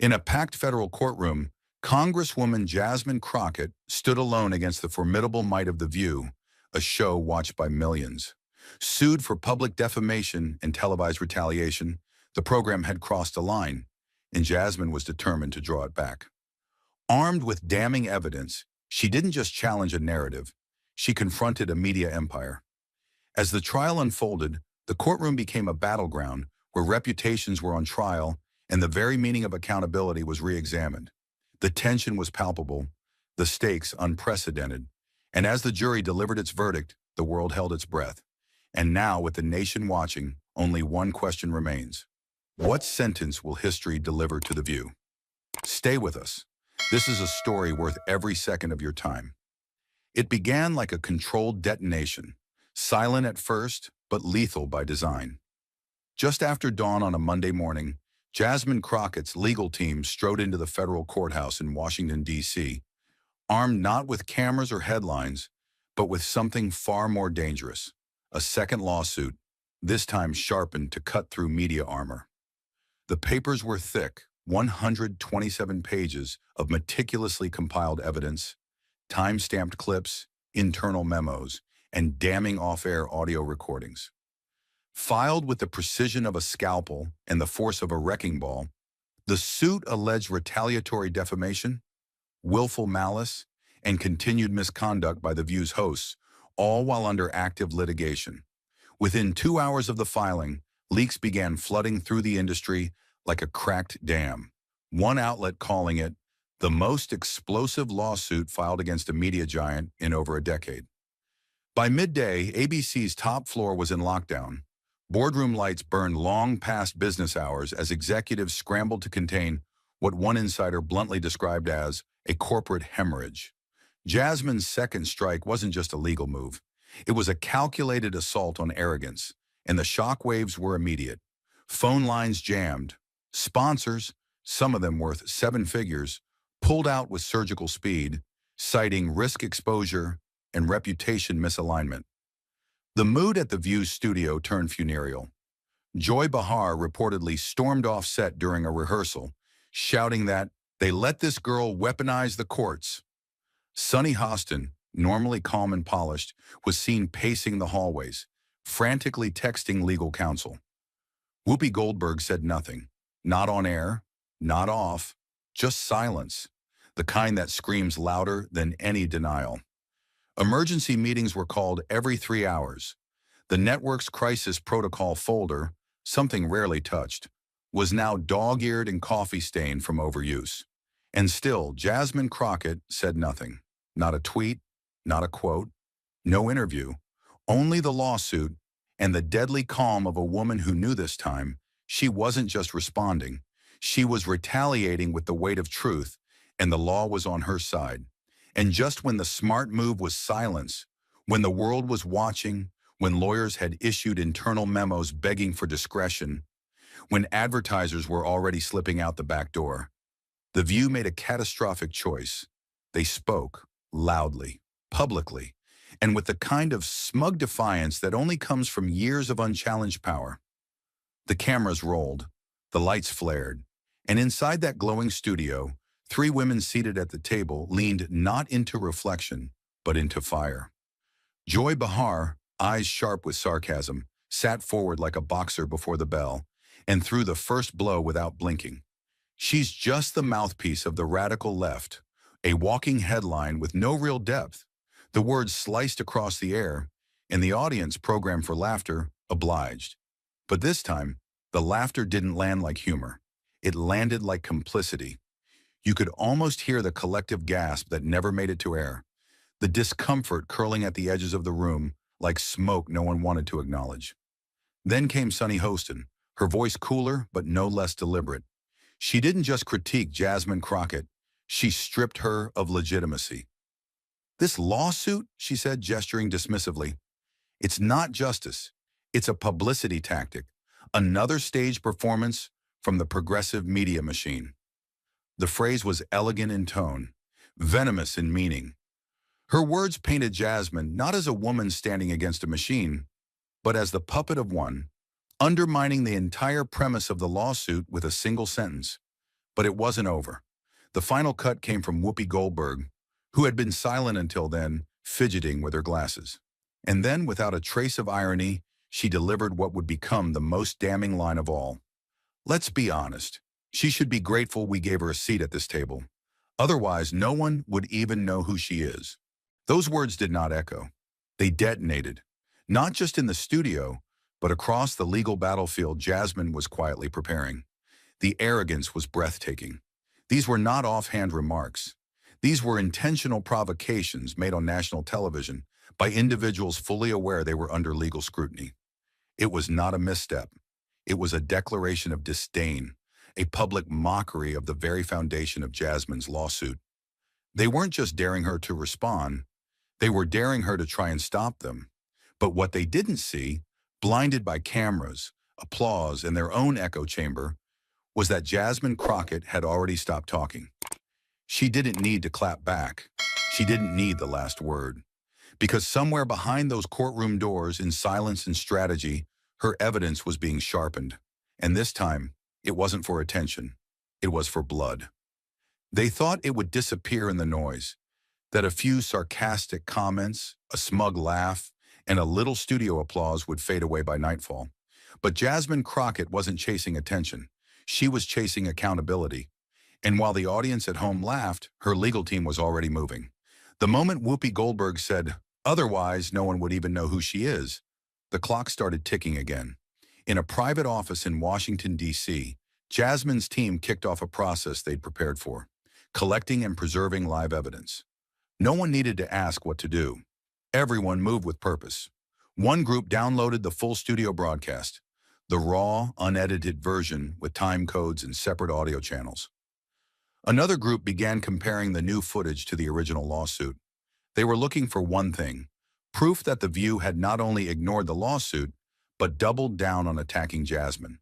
In a packed federal courtroom, Congresswoman Jasmine Crockett stood alone against the formidable might of The View, a show watched by millions. Sued for public defamation and televised retaliation, the program had crossed a line, and Jasmine was determined to draw it back. Armed with damning evidence, she didn't just challenge a narrative, she confronted a media empire. As the trial unfolded, the courtroom became a battleground where reputations were on trial and the very meaning of accountability was re-examined. The tension was palpable, the stakes unprecedented, and as the jury delivered its verdict, the world held its breath. And now, with the nation watching, only one question remains. What sentence will history deliver to The View? Stay with us. This is a story worth every second of your time. It began like a controlled detonation, silent at first, but lethal by design. Just after dawn on a Monday morning, Jasmine Crockett's legal team strode into the federal courthouse in Washington, D.C., armed not with cameras or headlines, but with something far more dangerous, a second lawsuit, this time sharpened to cut through media armor. The papers were thick, 127 pages of meticulously compiled evidence, time-stamped clips, internal memos, and damning off-air audio recordings. Filed with the precision of a scalpel and the force of a wrecking ball, the suit alleged retaliatory defamation, willful malice, and continued misconduct by The View's hosts, all while under active litigation. Within 2 hours of the filing, leaks began flooding through the industry like a cracked dam, one outlet calling it the most explosive lawsuit filed against a media giant in over a decade. By midday, ABC's top floor was in lockdown. Boardroom lights burned long past business hours as executives scrambled to contain what one insider bluntly described as a corporate hemorrhage. Jasmine's second strike wasn't just a legal move. It was a calculated assault on arrogance, and the shockwaves were immediate. Phone lines jammed. Sponsors, some of them worth 7 figures, pulled out with surgical speed, citing risk exposure and reputation misalignment. The mood at The View's studio turned funereal. Joy Behar reportedly stormed off set during a rehearsal, shouting that they let this girl weaponize the courts. Sunny Hostin, normally calm and polished, was seen pacing the hallways, frantically texting legal counsel. Whoopi Goldberg said nothing, not on air, not off, just silence, the kind that screams louder than any denial. Emergency meetings were called every 3 hours. The network's crisis protocol folder, something rarely touched, was now dog-eared and coffee-stained from overuse. And still, Jasmine Crockett said nothing. Not a tweet, not a quote, no interview, only the lawsuit and the deadly calm of a woman who knew this time she wasn't just responding, she was retaliating with the weight of truth, and the law was on her side. And just when the smart move was silence, when the world was watching, when lawyers had issued internal memos begging for discretion, when advertisers were already slipping out the back door, The View made a catastrophic choice. They spoke, loudly, publicly, and with the kind of smug defiance that only comes from years of unchallenged power. The cameras rolled, the lights flared, and inside that glowing studio, 3 women seated at the table leaned not into reflection, but into fire. Joy Behar, eyes sharp with sarcasm, sat forward like a boxer before the bell and threw the first blow without blinking. She's just the mouthpiece of the radical left, a walking headline with no real depth. The words sliced across the air, and the audience, programmed for laughter, obliged. But this time, the laughter didn't land like humor. It landed like complicity. You could almost hear the collective gasp that never made it to air, the discomfort curling at the edges of the room like smoke no one wanted to acknowledge. Then came Sunny Hostin, her voice cooler but no less deliberate. She didn't just critique Jasmine Crockett, she stripped her of legitimacy. "This lawsuit," she said, gesturing dismissively, "it's not justice, it's a publicity tactic, another stage performance from the progressive media machine." The phrase was elegant in tone, venomous in meaning. Her words painted Jasmine not as a woman standing against a machine, but as the puppet of one, undermining the entire premise of the lawsuit with a single sentence. But it wasn't over. The final cut came from Whoopi Goldberg, who had been silent until then, fidgeting with her glasses. And then, without a trace of irony, she delivered what would become the most damning line of all. Let's be honest. She should be grateful we gave her a seat at this table. Otherwise, no one would even know who she is. Those words did not echo. They detonated. Not just in the studio, but across the legal battlefield Jasmine was quietly preparing. The arrogance was breathtaking. These were not offhand remarks. These were intentional provocations made on national television by individuals fully aware they were under legal scrutiny. It was not a misstep. It was a declaration of disdain, a public mockery of the very foundation of Jasmine's lawsuit. They weren't just daring her to respond, they were daring her to try and stop them. But what they didn't see, blinded by cameras, applause, and their own echo chamber, was that Jasmine Crockett had already stopped talking. She didn't need to clap back. She didn't need the last word. Because somewhere behind those courtroom doors, in silence and strategy, her evidence was being sharpened. And this time, it wasn't for attention. It was for blood. They thought it would disappear in the noise, that a few sarcastic comments, a smug laugh, and a little studio applause would fade away by nightfall. But Jasmine Crockett wasn't chasing attention. She was chasing accountability. And while the audience at home laughed, her legal team was already moving. The moment Whoopi Goldberg said, "Otherwise, no one would even know who she is," the clock started ticking again. In a private office in Washington, D.C., Jasmine's team kicked off a process they'd prepared for, collecting and preserving live evidence. No one needed to ask what to do. Everyone moved with purpose. One group downloaded the full studio broadcast, the raw, unedited version with time codes and separate audio channels. Another group began comparing the new footage to the original lawsuit. They were looking for one thing, proof that The View had not only ignored the lawsuit, but doubled down on attacking Jasmine.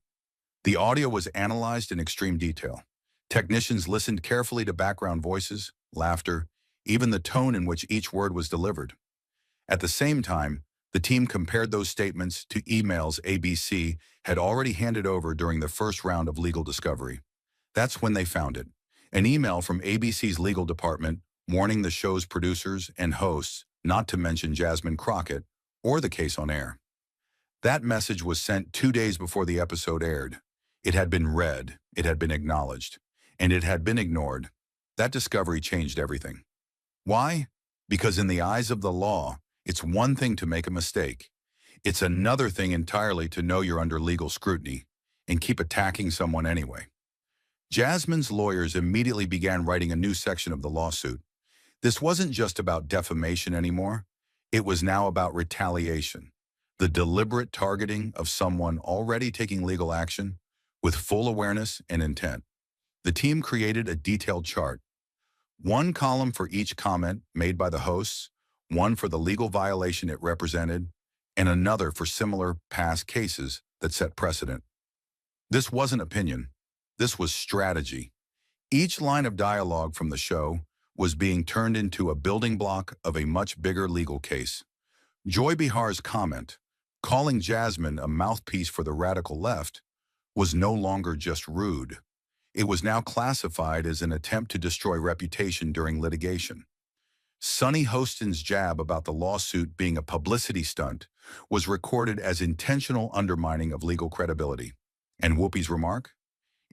The audio was analyzed in extreme detail. Technicians listened carefully to background voices, laughter, even the tone in which each word was delivered. At the same time, the team compared those statements to emails ABC had already handed over during the first round of legal discovery. That's when they found it. An email from ABC's legal department warning the show's producers and hosts not to mention Jasmine Crockett or the case on air. That message was sent 2 days before the episode aired. It had been read, it had been acknowledged, and it had been ignored. That discovery changed everything. Why? Because in the eyes of the law, it's one thing to make a mistake. It's another thing entirely to know you're under legal scrutiny and keep attacking someone anyway. Jasmine's lawyers immediately began writing a new section of the lawsuit. This wasn't just about defamation anymore. It was now about retaliation, the deliberate targeting of someone already taking legal action with full awareness and intent. The team created a detailed chart. One column for each comment made by the hosts, one for the legal violation it represented, and another for similar past cases that set precedent. This wasn't opinion. This was strategy. Each line of dialogue from the show was being turned into a building block of a much bigger legal case. Joy Bihar's comment, calling Jasmine a mouthpiece for the radical left, was no longer just rude. It was now classified as an attempt to destroy reputation during litigation. Sonny Hostin's jab about the lawsuit being a publicity stunt was recorded as intentional undermining of legal credibility. And Whoopi's remark?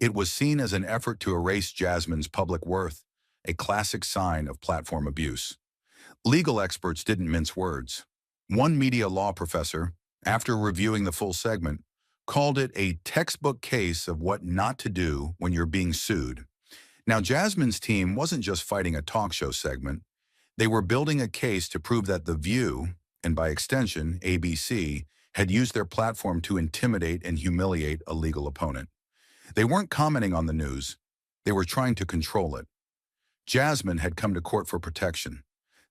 It was seen as an effort to erase Jasmine's public worth, a classic sign of platform abuse. Legal experts didn't mince words. One media law professor, after reviewing the full segment, called it a textbook case of what not to do when you're being sued. Now, Jasmine's team wasn't just fighting a talk show segment. They were building a case to prove that The View, and by extension, ABC, had used their platform to intimidate and humiliate a legal opponent. They weren't commenting on the news. They were trying to control it. Jasmine had come to court for protection.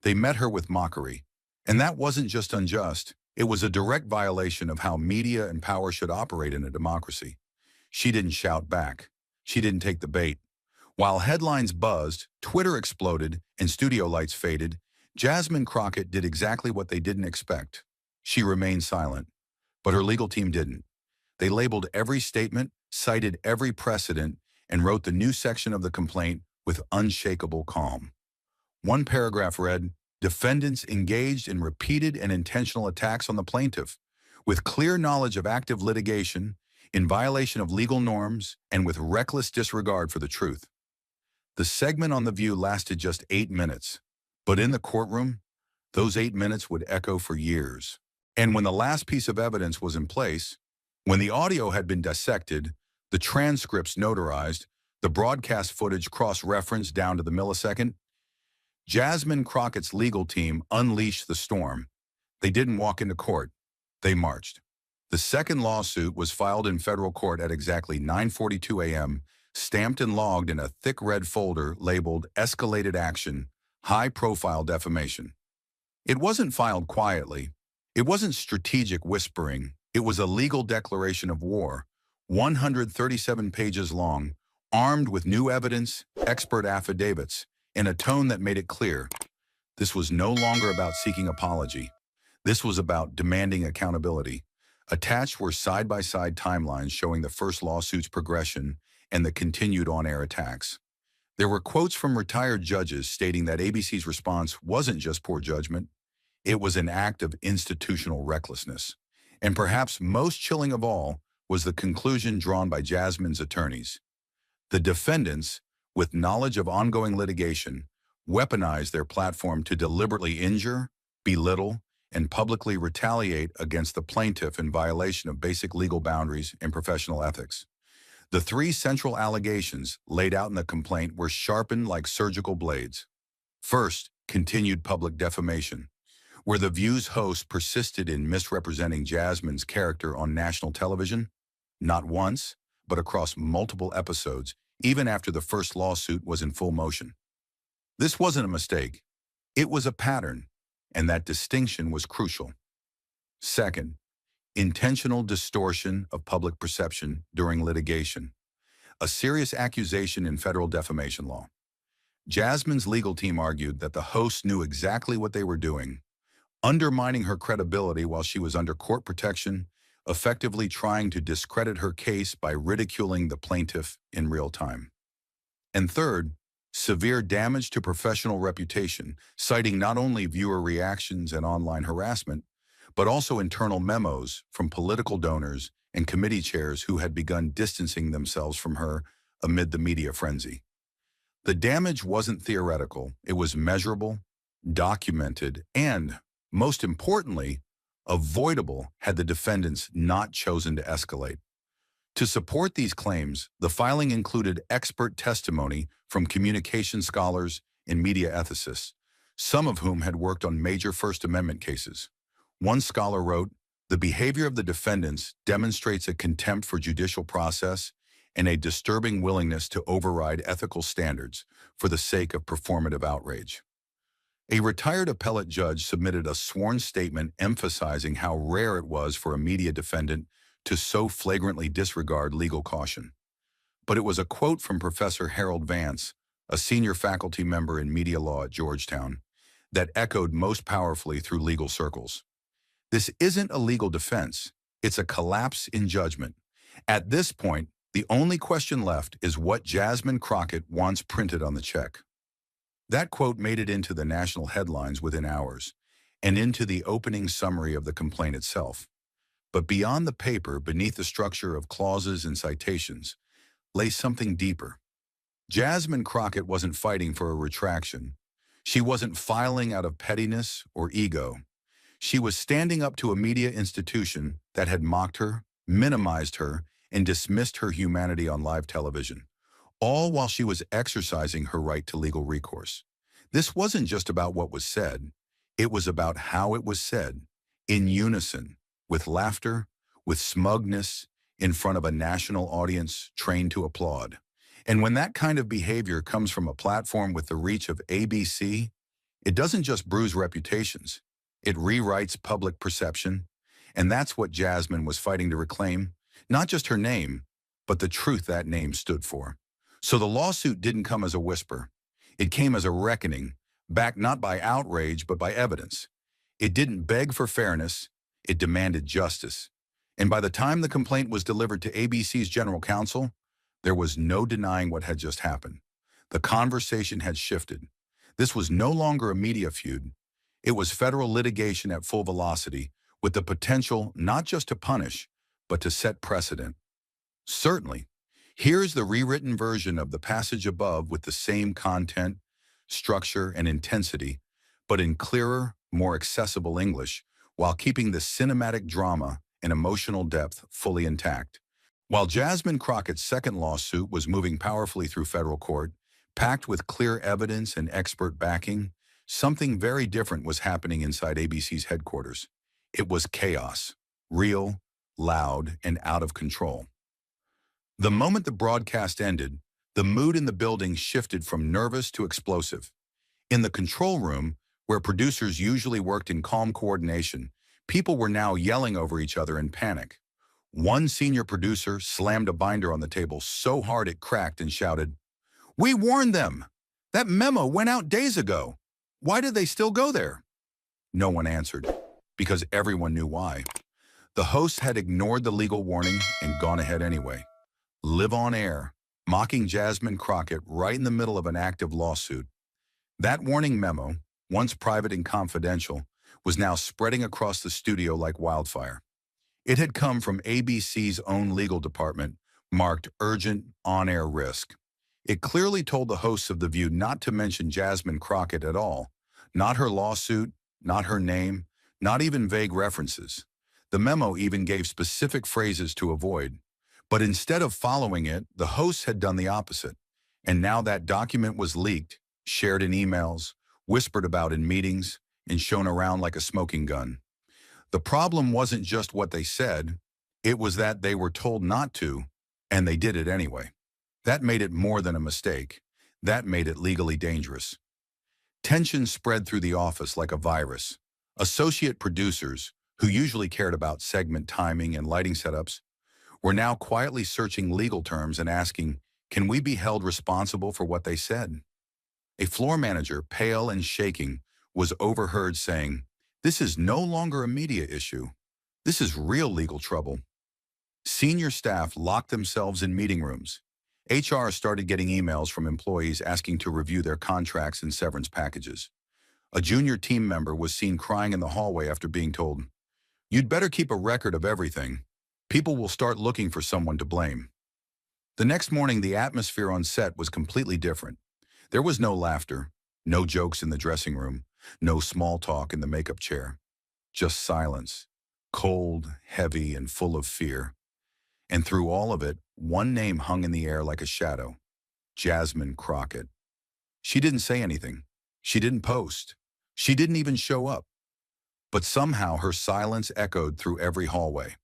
They met her with mockery. And that wasn't just unjust. It was a direct violation of how media and power should operate in a democracy. She didn't shout back. She didn't take the bait. While headlines buzzed, Twitter exploded, and studio lights faded, Jasmine Crockett did exactly what they didn't expect. She remained silent. But her legal team didn't. They labeled every statement, cited every precedent, and wrote the new section of the complaint with unshakable calm. One paragraph read, "Defendants engaged in repeated and intentional attacks on the plaintiff, with clear knowledge of active litigation, in violation of legal norms, and with reckless disregard for the truth." The segment on The View lasted just 8 minutes, but in the courtroom, those 8 minutes would echo for years. And when the last piece of evidence was in place, when the audio had been dissected, the transcripts notarized, the broadcast footage cross-referenced down to the millisecond, Jasmine Crockett's legal team unleashed the storm. They didn't walk into court. They marched. The second lawsuit was filed in federal court at exactly 9:42 a.m., stamped and logged in a thick red folder labeled Escalated Action, High-Profile Defamation. It wasn't filed quietly. It wasn't strategic whispering. It was a legal declaration of war, 137 pages long, armed with new evidence, expert affidavits, in a tone that made it clear this was no longer about seeking apology. This was about demanding accountability. Attached were side-by-side timelines showing the first lawsuit's progression and the continued on-air attacks. There were quotes from retired judges stating that ABC's response wasn't just poor judgment, it was an act of institutional recklessness. And perhaps most chilling of all was the conclusion drawn by Jasmine's attorneys. The defendants, with knowledge of ongoing litigation, weaponized their platform to deliberately injure, belittle, and publicly retaliate against the plaintiff in violation of basic legal boundaries and professional ethics. The 3 central allegations laid out in the complaint were sharpened like surgical blades. First, continued public defamation, where The View's host persisted in misrepresenting Jasmine's character on national television, not once, but across multiple episodes, even after the first lawsuit was in full motion. This wasn't a mistake. It was a pattern, and that distinction was crucial. Second, intentional distortion of public perception during litigation, a serious accusation in federal defamation law. Jasmine's legal team argued that the hosts knew exactly what they were doing, undermining her credibility while she was under court protection, effectively trying to discredit her case by ridiculing the plaintiff in real time. And third, severe damage to professional reputation, citing not only viewer reactions and online harassment, but also internal memos from political donors and committee chairs who had begun distancing themselves from her amid the media frenzy. The damage wasn't theoretical, it was measurable, documented, and, most importantly, avoidable had the defendants not chosen to escalate. To support these claims, the filing included expert testimony from communication scholars and media ethicists, some of whom had worked on major First Amendment cases. One scholar wrote, "The behavior of the defendants demonstrates a contempt for judicial process and a disturbing willingness to override ethical standards for the sake of performative outrage." A retired appellate judge submitted a sworn statement emphasizing how rare it was for a media defendant to so flagrantly disregard legal caution. But it was a quote from Professor Harold Vance, a senior faculty member in media law at Georgetown, that echoed most powerfully through legal circles. This isn't a legal defense, it's a collapse in judgment. At this point, the only question left is what Jasmine Crockett wants printed on the check. That quote made it into the national headlines within hours, and into the opening summary of the complaint itself. But beyond the paper, beneath the structure of clauses and citations, lay something deeper. Jasmine Crockett wasn't fighting for a retraction. She wasn't filing out of pettiness or ego. She was standing up to a media institution that had mocked her, minimized her, and dismissed her humanity on live television, all while she was exercising her right to legal recourse. This wasn't just about what was said. It was about how it was said, in unison, with laughter, with smugness, in front of a national audience trained to applaud. And when that kind of behavior comes from a platform with the reach of ABC, it doesn't just bruise reputations. It rewrites public perception. And that's what Jasmine was fighting to reclaim, not just her name, but the truth that name stood for. So the lawsuit didn't come as a whisper. It came as a reckoning, backed not by outrage, but by evidence. It didn't beg for fairness. It demanded justice. And by the time the complaint was delivered to ABC's general counsel, There was no denying what had just happened. The conversation had shifted. This was no longer a media feud. It was federal litigation at full velocity, with the potential not just to punish, but to set precedent. Certainly. Here's the rewritten version of the passage above with the same content, structure, and intensity, but in clearer, more accessible English, while keeping the cinematic drama and emotional depth fully intact. While Jasmine Crockett's second lawsuit was moving powerfully through federal court, packed with clear evidence and expert backing, something very different was happening inside ABC's headquarters. It was chaos, real, loud, and out of control. The moment the broadcast ended, the mood in the building shifted from nervous to explosive. In the control room, where producers usually worked in calm coordination, people were now yelling over each other in panic. One senior producer slammed a binder on the table so hard it cracked and shouted, "We warned them! That memo went out days ago! Why did they still go there?" No one answered, because everyone knew why. The host had ignored the legal warning and gone ahead anyway. Live on air, mocking Jasmine Crockett right in the middle of an active lawsuit. That warning memo, once private and confidential, was now spreading across the studio like wildfire. It had come from ABC's own legal department, marked urgent on-air risk. It clearly told the hosts of The View not to mention Jasmine Crockett at all, not her lawsuit, not her name, not even vague references. The memo even gave specific phrases to avoid. But instead of following it, the hosts had done the opposite. And now that document was leaked, shared in emails, whispered about in meetings, and shown around like a smoking gun. The problem wasn't just what they said, it was that they were told not to, and they did it anyway. That made it more than a mistake. That made it legally dangerous. Tension spread through the office like a virus. Associate producers, who usually cared about segment timing and lighting setups, were now quietly searching legal terms and asking, can we be held responsible for what they said? A floor manager, pale and shaking, was overheard saying, "This is no longer a media issue. This is real legal trouble." Senior staff locked themselves in meeting rooms. HR started getting emails from employees asking to review their contracts and severance packages. A junior team member was seen crying in the hallway after being told, "You'd better keep a record of everything. People will start looking for someone to blame." The next morning, the atmosphere on set was completely different. There was no laughter, no jokes in the dressing room, no small talk in the makeup chair. Just silence, cold, heavy, and full of fear. And through all of it, one name hung in the air like a shadow: Jasmine Crockett. She didn't say anything. She didn't post. She didn't even show up. But somehow her silence echoed through every hallway.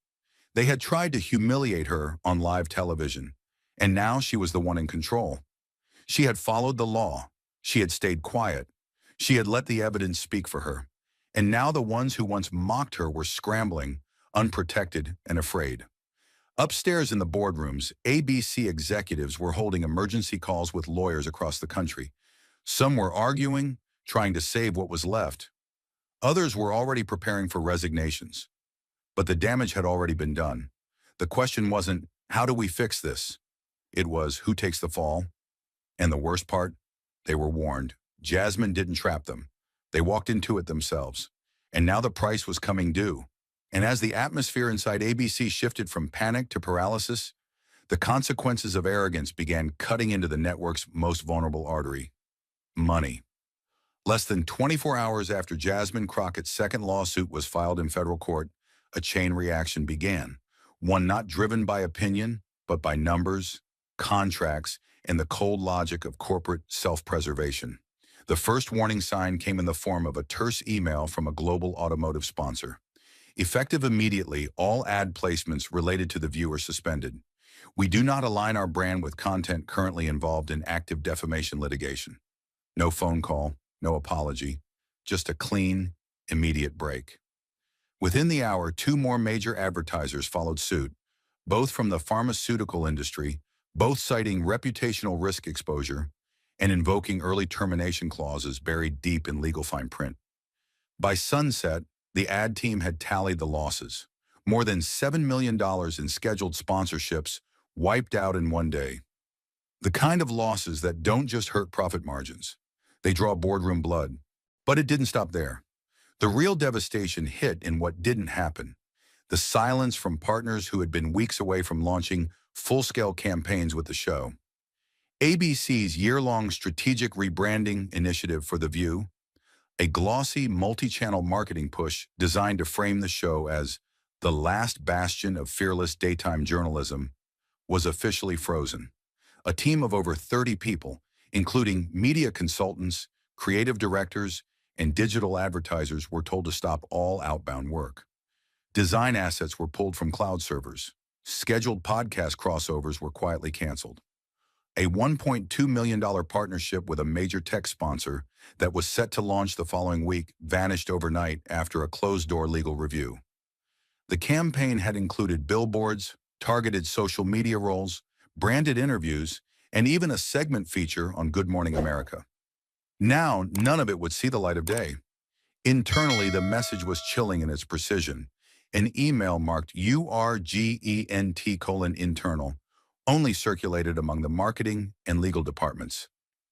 They had tried to humiliate her on live television, and now she was the one in control. She had followed the law. She had stayed quiet. She had let the evidence speak for her. And now the ones who once mocked her were scrambling, unprotected and afraid. Upstairs in the boardrooms, ABC executives were holding emergency calls with lawyers across the country. Some were arguing, trying to save what was left. Others were already preparing for resignations. But the damage had already been done. The question wasn't, how do we fix this? It was, who takes the fall? And the worst part, they were warned. Jasmine didn't trap them. They walked into it themselves. And now the price was coming due. And as the atmosphere inside ABC shifted from panic to paralysis, the consequences of arrogance began cutting into the network's most vulnerable artery: money. Less than 24 hours after Jasmine Crockett's second lawsuit was filed in federal court, a chain reaction began, one not driven by opinion, but by numbers, contracts, and the cold logic of corporate self-preservation. The first warning sign came in the form of a terse email from a global automotive sponsor. Effective immediately, all ad placements related to The View are suspended. We do not align our brand with content currently involved in active defamation litigation. No phone call, no apology, just a clean, immediate break. Within the hour, 2 more major advertisers followed suit, both from the pharmaceutical industry, both citing reputational risk exposure and invoking early termination clauses buried deep in legal fine print. By sunset, the ad team had tallied the losses. More than $7 million in scheduled sponsorships wiped out in one day. The kind of losses that don't just hurt profit margins. They draw boardroom blood. But it didn't stop there. The real devastation hit in what didn't happen. The silence from partners who had been weeks away from launching full-scale campaigns with the show. ABC's year-long strategic rebranding initiative for The View, a glossy multi-channel marketing push designed to frame the show as the last bastion of fearless daytime journalism, was officially frozen. A team of over 30 people, including media consultants, creative directors, and digital advertisers, were told to stop all outbound work. Design assets were pulled from cloud servers. Scheduled podcast crossovers were quietly canceled. A $1.2 million partnership with a major tech sponsor that was set to launch the following week vanished overnight after a closed-door legal review. The campaign had included billboards, targeted social media roles, branded interviews, and even a segment feature on Good Morning America. Now, none of it would see the light of day. Internally, the message was chilling in its precision. An email marked URGENT:"internal" only circulated among the marketing and legal departments.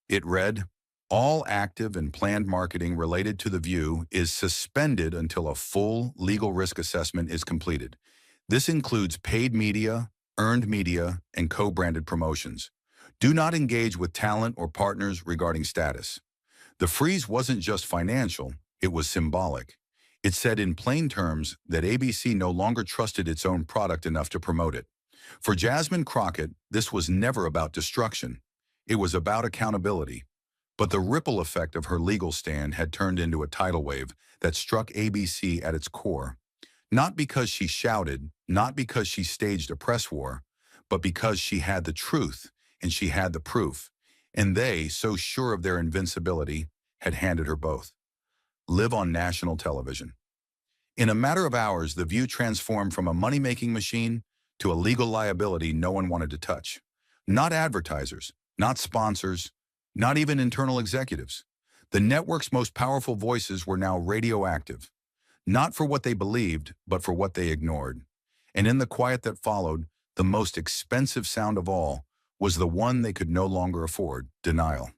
It read, "All active and planned marketing related to The View is suspended until a full legal risk assessment is completed. This includes paid media, earned media, and co-branded promotions. Do not engage with talent or partners regarding status." The freeze wasn't just financial, it was symbolic. It said in plain terms that ABC no longer trusted its own product enough to promote it. For Jasmine Crockett, this was never about destruction. It was about accountability. But the ripple effect of her legal stand had turned into a tidal wave that struck ABC at its core. Not because she shouted, not because she staged a press war, but because she had the truth and she had the proof. And they, so sure of their invincibility, had handed her both. Live on national television. In a matter of hours, The View transformed from a money-making machine to a legal liability no one wanted to touch. Not advertisers, not sponsors, not even internal executives. The network's most powerful voices were now radioactive, not for what they believed, but for what they ignored. And in the quiet that followed, the most expensive sound of all was the one they could no longer afford: denial.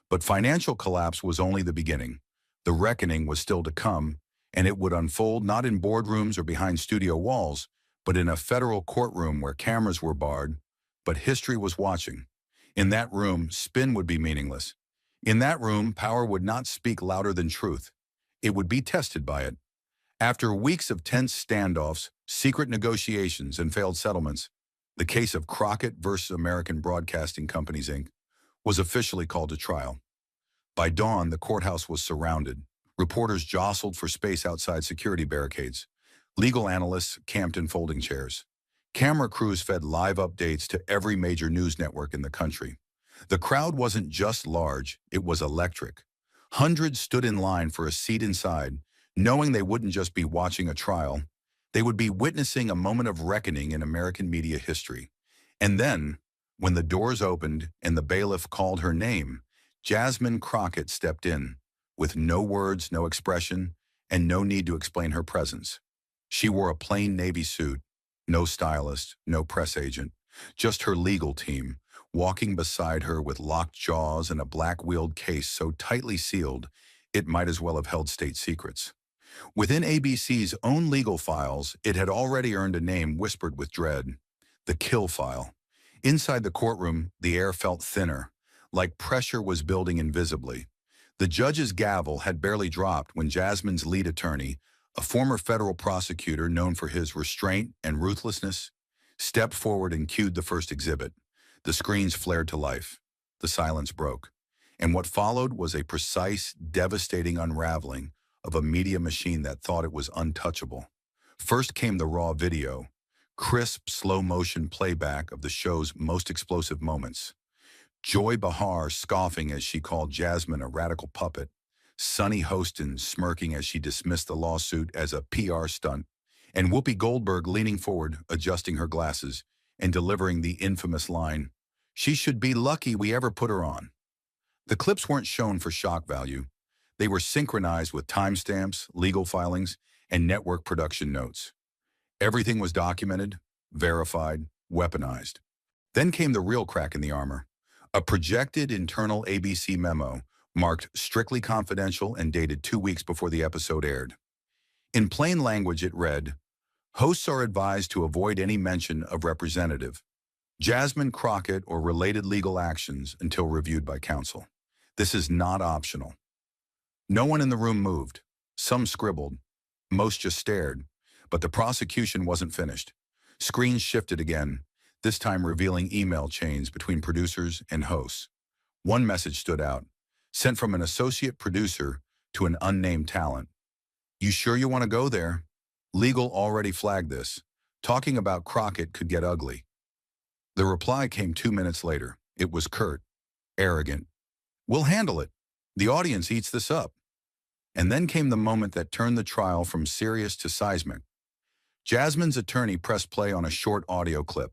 But financial collapse was only the beginning. The reckoning was still to come, and it would unfold not in boardrooms or behind studio walls, but in a federal courtroom where cameras were barred, but history was watching. In that room, spin would be meaningless. In that room, power would not speak louder than truth. It would be tested by it. After weeks of tense standoffs, secret negotiations, and failed settlements, the case of Crockett versus American Broadcasting Companies, Inc. was officially called to trial. By dawn, the courthouse was surrounded. Reporters jostled for space outside security barricades. Legal analysts camped in folding chairs. Camera crews fed live updates to every major news network in the country. The crowd wasn't just large, it was electric. Hundreds stood in line for a seat inside, knowing they wouldn't just be watching a trial, they would be witnessing a moment of reckoning in American media history. And then, when the doors opened and the bailiff called her name, Jasmine Crockett stepped in, with no words, no expression, and no need to explain her presence. She wore a plain navy suit, no stylist, no press agent, just her legal team, walking beside her with locked jaws and a black-wheeled case so tightly sealed it might as well have held state secrets. Within ABC's own legal files, it had already earned a name whispered with dread: the kill file. Inside the courtroom, the air felt thinner, like pressure was building invisibly. The judge's gavel had barely dropped when Jasmine's lead attorney, a former federal prosecutor known for his restraint and ruthlessness, stepped forward and cued the first exhibit. The screens flared to life. The silence broke. And what followed was a precise, devastating unraveling of a media machine that thought it was untouchable. First came the raw video, crisp, slow-motion playback of the show's most explosive moments. Joy Behar scoffing as she called Jasmine a radical puppet, Sunny Hostin smirking as she dismissed the lawsuit as a PR stunt, and Whoopi Goldberg leaning forward, adjusting her glasses, and delivering the infamous line, "She should be lucky we ever put her on." The clips weren't shown for shock value. They were synchronized with timestamps, legal filings, and network production notes. Everything was documented, verified, weaponized. Then came the real crack in the armor. A projected internal ABC memo marked strictly confidential and dated 2 weeks before the episode aired. In plain language, it read, "Hosts are advised to avoid any mention of Representative Jasmine Crockett or related legal actions until reviewed by counsel. This is not optional." No one in the room moved. Some scribbled. Most just stared. But the prosecution wasn't finished. Screens shifted again, this time revealing email chains between producers and hosts. One message stood out, sent from an associate producer to an unnamed talent. "You sure you want to go there? Legal already flagged this. Talking about Crockett could get ugly." The reply came 2 minutes later. It was curt, arrogant. "We'll handle it. The audience eats this up." And then came the moment that turned the trial from serious to seismic. Jasmine's attorney pressed play on a short audio clip,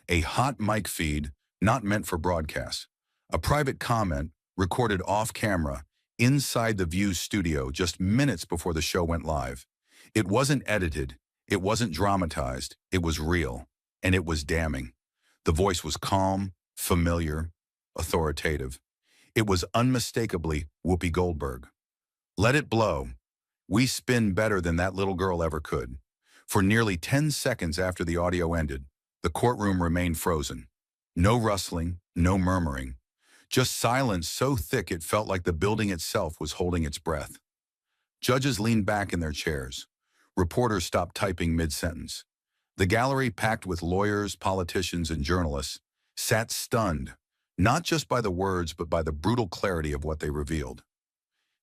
a hot mic feed not meant for broadcast, a private comment recorded off-camera inside the View studio just minutes before the show went live. It wasn't edited, it wasn't dramatized, it was real, and it was damning. The voice was calm, familiar, authoritative. It was unmistakably Whoopi Goldberg. "Let it blow. We spin better than that little girl ever could." For nearly 10 seconds after the audio ended, the courtroom remained frozen. No rustling, no murmuring. Just silence so thick it felt like the building itself was holding its breath. Judges leaned back in their chairs. Reporters stopped typing mid-sentence. The gallery, packed with lawyers, politicians, and journalists, sat stunned, not just by the words but by the brutal clarity of what they revealed.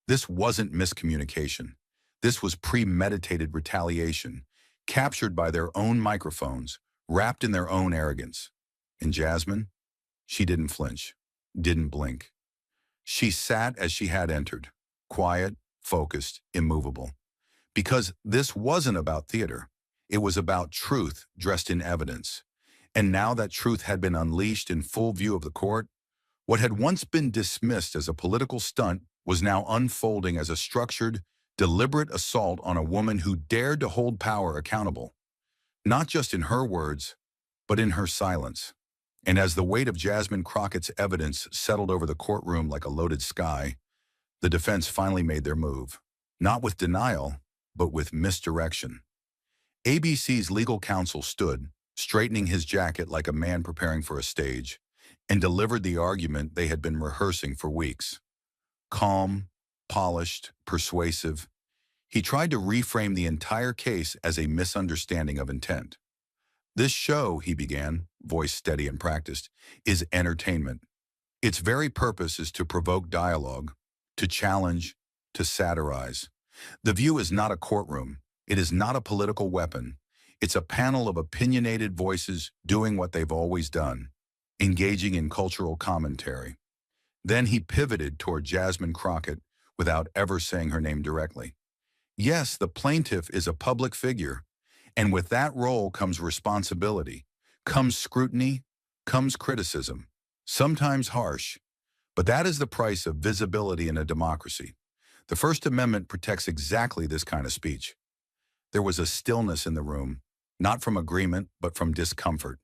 This wasn't miscommunication. This was premeditated retaliation, captured by their own microphones, wrapped in their own arrogance. And Jasmine? She didn't flinch, didn't blink. She sat as she had entered, quiet, focused, immovable. Because this wasn't about theater. It was about truth dressed in evidence. And now that truth had been unleashed in full view of the court, what had once been dismissed as a political stunt was now unfolding as a structured, deliberate assault on a woman who dared to hold power accountable, not just in her words, but in her silence. And as the weight of Jasmine Crockett's evidence settled over the courtroom like a loaded sky, the defense finally made their move, not with denial, but with misdirection. ABC's legal counsel stood, straightening his jacket like a man preparing for a stage, and delivered the argument they had been rehearsing for weeks. Calm, polished, persuasive, he tried to reframe the entire case as a misunderstanding of intent. "This show," he began, voice steady and practiced, "is entertainment. Its very purpose is to provoke dialogue, to challenge, to satirize. The View is not a courtroom. It is not a political weapon. It's a panel of opinionated voices doing what they've always done, engaging in cultural commentary." Then he pivoted toward Jasmine Crockett without ever saying her name directly. "Yes, the plaintiff is a public figure, and with that role comes responsibility, comes scrutiny, comes criticism, sometimes harsh, but that is the price of visibility in a democracy. The First Amendment protects exactly this kind of speech." There was a stillness in the room, not from agreement, but from discomfort.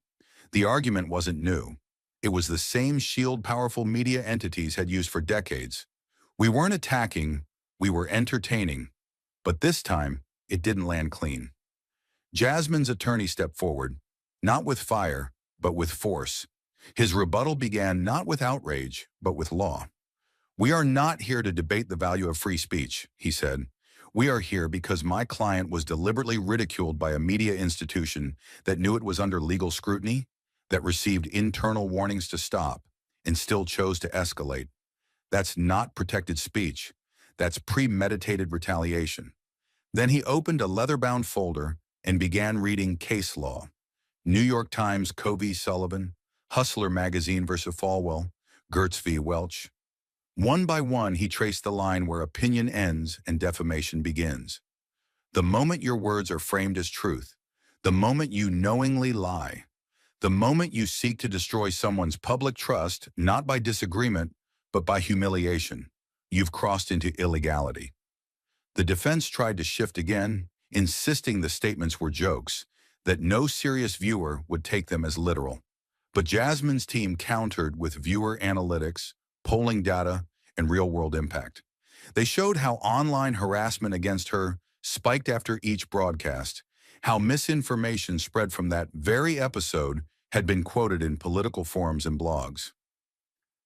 The argument wasn't new. It was the same shield powerful media entities had used for decades. We weren't attacking, we were entertaining. But this time, it didn't land clean. Jasmine's attorney stepped forward, not with fire, but with force. His rebuttal began not with outrage, but with law. "We are not here to debate the value of free speech," he said. "We are here because my client was deliberately ridiculed by a media institution that knew it was under legal scrutiny, that received internal warnings to stop, and still chose to escalate. That's not protected speech. That's premeditated retaliation." Then he opened a leather-bound folder and began reading case law. New York Times Covey Sullivan, Hustler Magazine versus Falwell, Gertz v. Welch. One by one, he traced the line where opinion ends and defamation begins. The moment your words are framed as truth, the moment you knowingly lie, the moment you seek to destroy someone's public trust, not by disagreement, but by humiliation, you've crossed into illegality. The defense tried to shift again, insisting the statements were jokes, that no serious viewer would take them as literal. But Jasmine's team countered with viewer analytics, polling data, and real-world impact. They showed how online harassment against her spiked after each broadcast, how misinformation spread from that very episode had been quoted in political forums and blogs.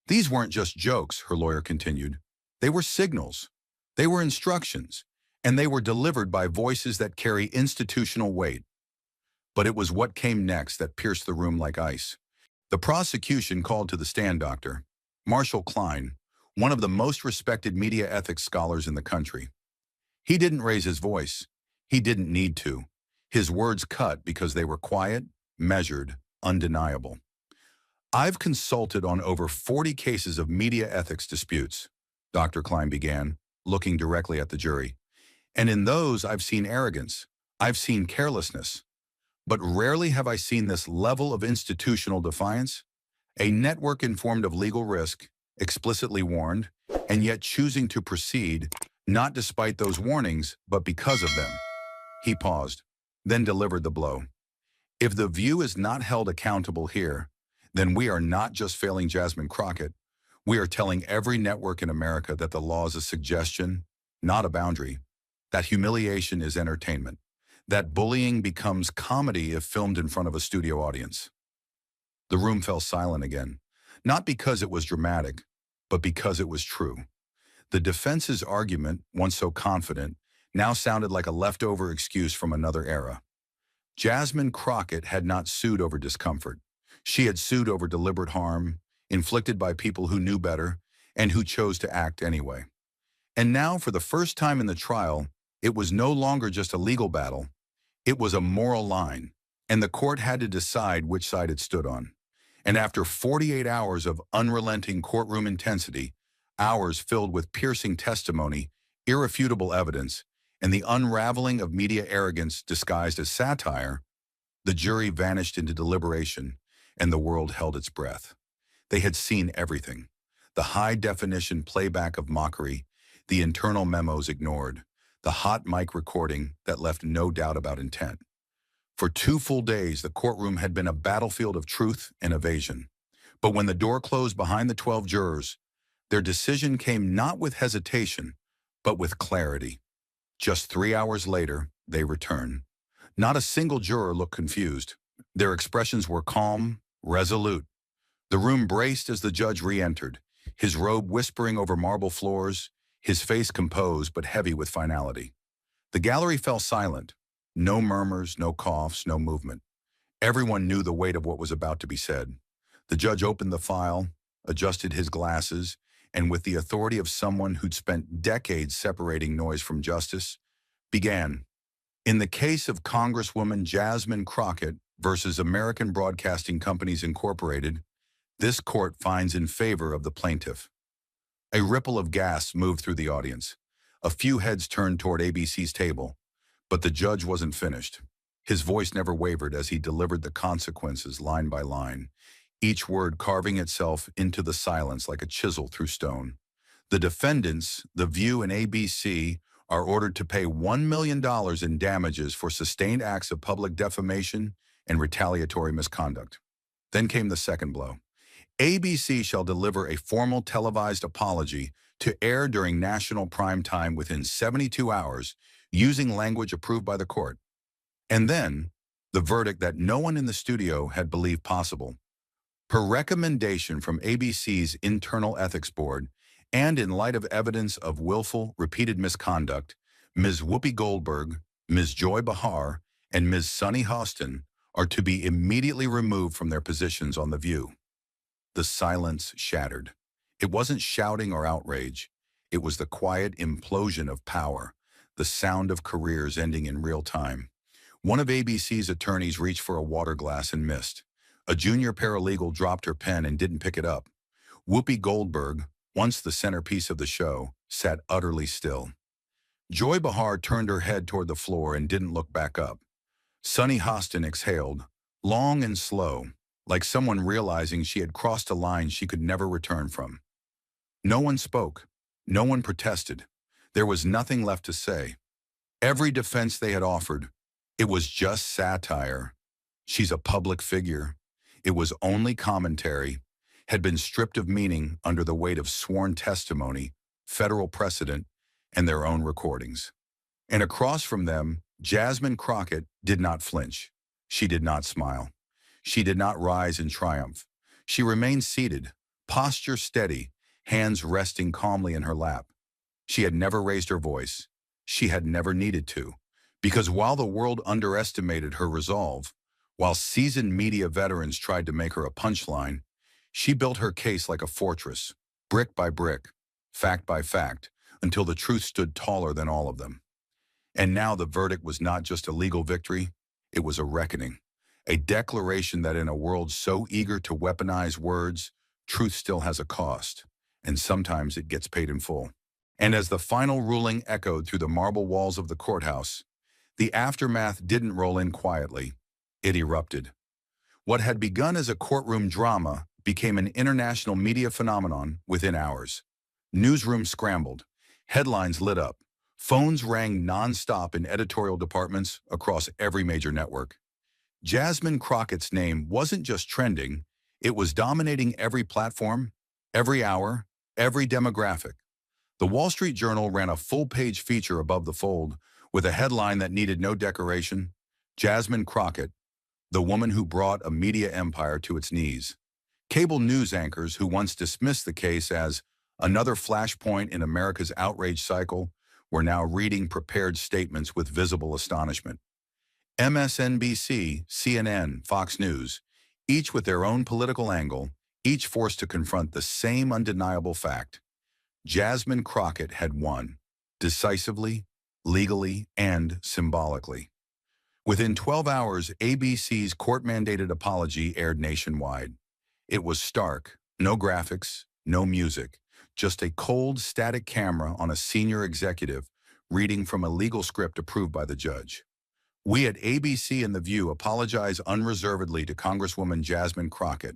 These weren't just jokes, her lawyer continued. They were signals. They were instructions. And they were delivered by voices that carry institutional weight. But it was what came next that pierced the room like ice. The prosecution called to the stand Dr. Marshall Klein, one of the most respected media ethics scholars in the country. He didn't raise his voice. He didn't need to. His words cut because they were quiet, measured, undeniable. I've consulted on over 40 cases of media ethics disputes, Dr. Klein began, looking directly at the jury. And in those, I've seen arrogance. I've seen carelessness. But rarely have I seen this level of institutional defiance. A network informed of legal risk, explicitly warned, and yet choosing to proceed, not despite those warnings, but because of them. He paused, then delivered the blow. If The View is not held accountable here, then we are not just failing Jasmine Crockett. We are telling every network in America that the law is a suggestion, not a boundary, that humiliation is entertainment, that bullying becomes comedy if filmed in front of a studio audience. The room fell silent again, not because it was dramatic, but because it was true. The defense's argument, once so confident, now sounded like a leftover excuse from another era. Jasmine Crockett had not sued over discomfort. She had sued over deliberate harm, inflicted by people who knew better and who chose to act anyway. And now, for the first time in the trial, it was no longer just a legal battle. It was a moral line, and the court had to decide which side it stood on. And after 48 hours of unrelenting courtroom intensity, hours filled with piercing testimony, irrefutable evidence, and the unraveling of media arrogance disguised as satire, the jury vanished into deliberation, and the world held its breath. They had seen everything. The high-definition playback of mockery, the internal memos ignored, the hot mic recording that left no doubt about intent. For 2 full days, the courtroom had been a battlefield of truth and evasion. But when the door closed behind the 12 jurors, their decision came not with hesitation, but with clarity. Just 3 hours later, they returned. Not a single juror looked confused. Their expressions were calm, resolute. The room braced as the judge re-entered, his robe whispering over marble floors, his face composed but heavy with finality. The gallery fell silent. No murmurs, no coughs, no movement. Everyone knew the weight of what was about to be said. The judge opened the file, adjusted his glasses, and with the authority of someone who'd spent decades separating noise from justice, began. In the case of Congresswoman Jasmine Crockett versus American Broadcasting Companies Incorporated, this court finds in favor of the plaintiff. A ripple of gasps moved through the audience. A few heads turned toward ABC's table, but the judge wasn't finished. His voice never wavered as he delivered the consequences line by line, each word carving itself into the silence like a chisel through stone. The defendants, The View and ABC, are ordered to pay $1 million in damages for sustained acts of public defamation and retaliatory misconduct. Then came the second blow. ABC shall deliver a formal televised apology to air during national prime time within 72 hours, using language approved by the court. And then, the verdict that no one in the studio had believed possible. Per recommendation from ABC's Internal Ethics Board, and in light of evidence of willful, repeated misconduct, Ms. Whoopi Goldberg, Ms. Joy Behar, and Ms. Sunny Hostin are to be immediately removed from their positions on The View. The silence shattered. It wasn't shouting or outrage. It was the quiet implosion of power, the sound of careers ending in real time. One of ABC's attorneys reached for a water glass and missed. A junior paralegal dropped her pen and didn't pick it up. Whoopi Goldberg, once the centerpiece of the show, sat utterly still. Joy Behar turned her head toward the floor and didn't look back up. Sunny Hostin exhaled, long and slow, like someone realizing she had crossed a line she could never return from. No one spoke. No one protested. There was nothing left to say. Every defense they had offered, it was just satire. She's a public figure. It was only commentary, had been stripped of meaning under the weight of sworn testimony, federal precedent, and their own recordings. And across from them, Jasmine Crockett did not flinch. She did not smile. She did not rise in triumph. She remained seated, posture steady, hands resting calmly in her lap. She had never raised her voice. She had never needed to. Because while the world underestimated her resolve, while seasoned media veterans tried to make her a punchline, she built her case like a fortress, brick by brick, fact by fact, until the truth stood taller than all of them. And now the verdict was not just a legal victory, it was a reckoning, a declaration that in a world so eager to weaponize words, truth still has a cost, and sometimes it gets paid in full. And as the final ruling echoed through the marble walls of the courthouse, the aftermath didn't roll in quietly, it erupted. What had begun as a courtroom drama became an international media phenomenon within hours. Newsrooms scrambled, headlines lit up, phones rang non-stop in editorial departments across every major network. Jasmine Crockett's name wasn't just trending, it was dominating every platform, every hour, every demographic. The Wall Street Journal ran a full-page feature above the fold with a headline that needed no decoration: Jasmine Crockett, the woman who brought a media empire to its knees. Cable news anchors who once dismissed the case as another flashpoint in America's outrage cycle were now reading prepared statements with visible astonishment. MSNBC, CNN, Fox News, each with their own political angle, each forced to confront the same undeniable fact: Jasmine Crockett had won, decisively, legally, and symbolically. Within 12 hours, ABC's court-mandated apology aired nationwide. It was stark, no graphics, no music, just a cold, static camera on a senior executive reading from a legal script approved by the judge. We at ABC and The View apologize unreservedly to Congresswoman Jasmine Crockett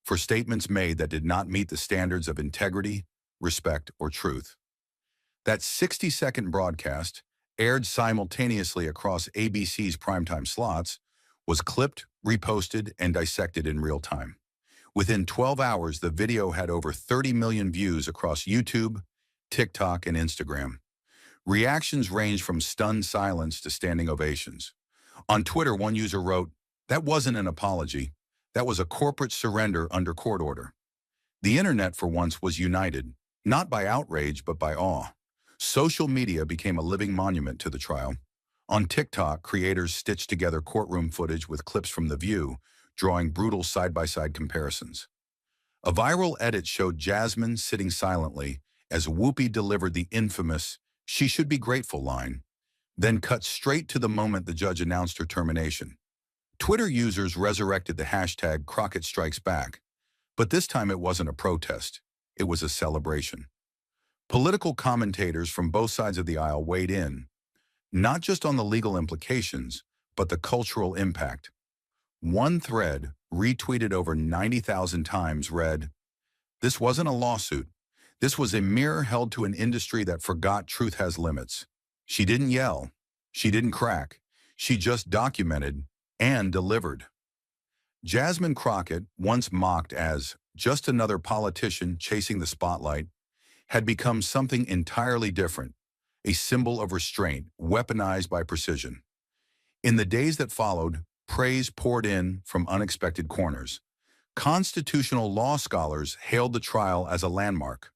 for statements made that did not meet the standards of integrity, respect, or truth. That 60-second broadcast, aired simultaneously across ABC's primetime slots, was clipped, reposted, and dissected in real time. Within 12 hours, the video had over 30 million views across YouTube, TikTok, and Instagram. Reactions ranged from stunned silence to standing ovations. On Twitter, one user wrote, "That wasn't an apology. That was a corporate surrender under court order." The internet, for once, was united, not by outrage, but by awe. Social media became a living monument to the trial. On TikTok, creators stitched together courtroom footage with clips from The View, drawing brutal side-by-side comparisons. A viral edit showed Jasmine sitting silently as Whoopi delivered the infamous "she should be grateful" line, then cut straight to the moment the judge announced her termination. Twitter users resurrected the hashtag Crockett Strikes Back, but this time it wasn't a protest, it was a celebration. Political commentators from both sides of the aisle weighed in, not just on the legal implications, but the cultural impact. One thread, retweeted over 90,000 times, read, "This wasn't a lawsuit. This was a mirror held to an industry that forgot truth has limits. She didn't yell. She didn't crack. She just documented and delivered." Jasmine Crockett, once mocked as just another politician chasing the spotlight, had become something entirely different, a symbol of restraint, weaponized by precision. In the days that followed, praise poured in from unexpected corners. Constitutional law scholars hailed the trial as a landmark.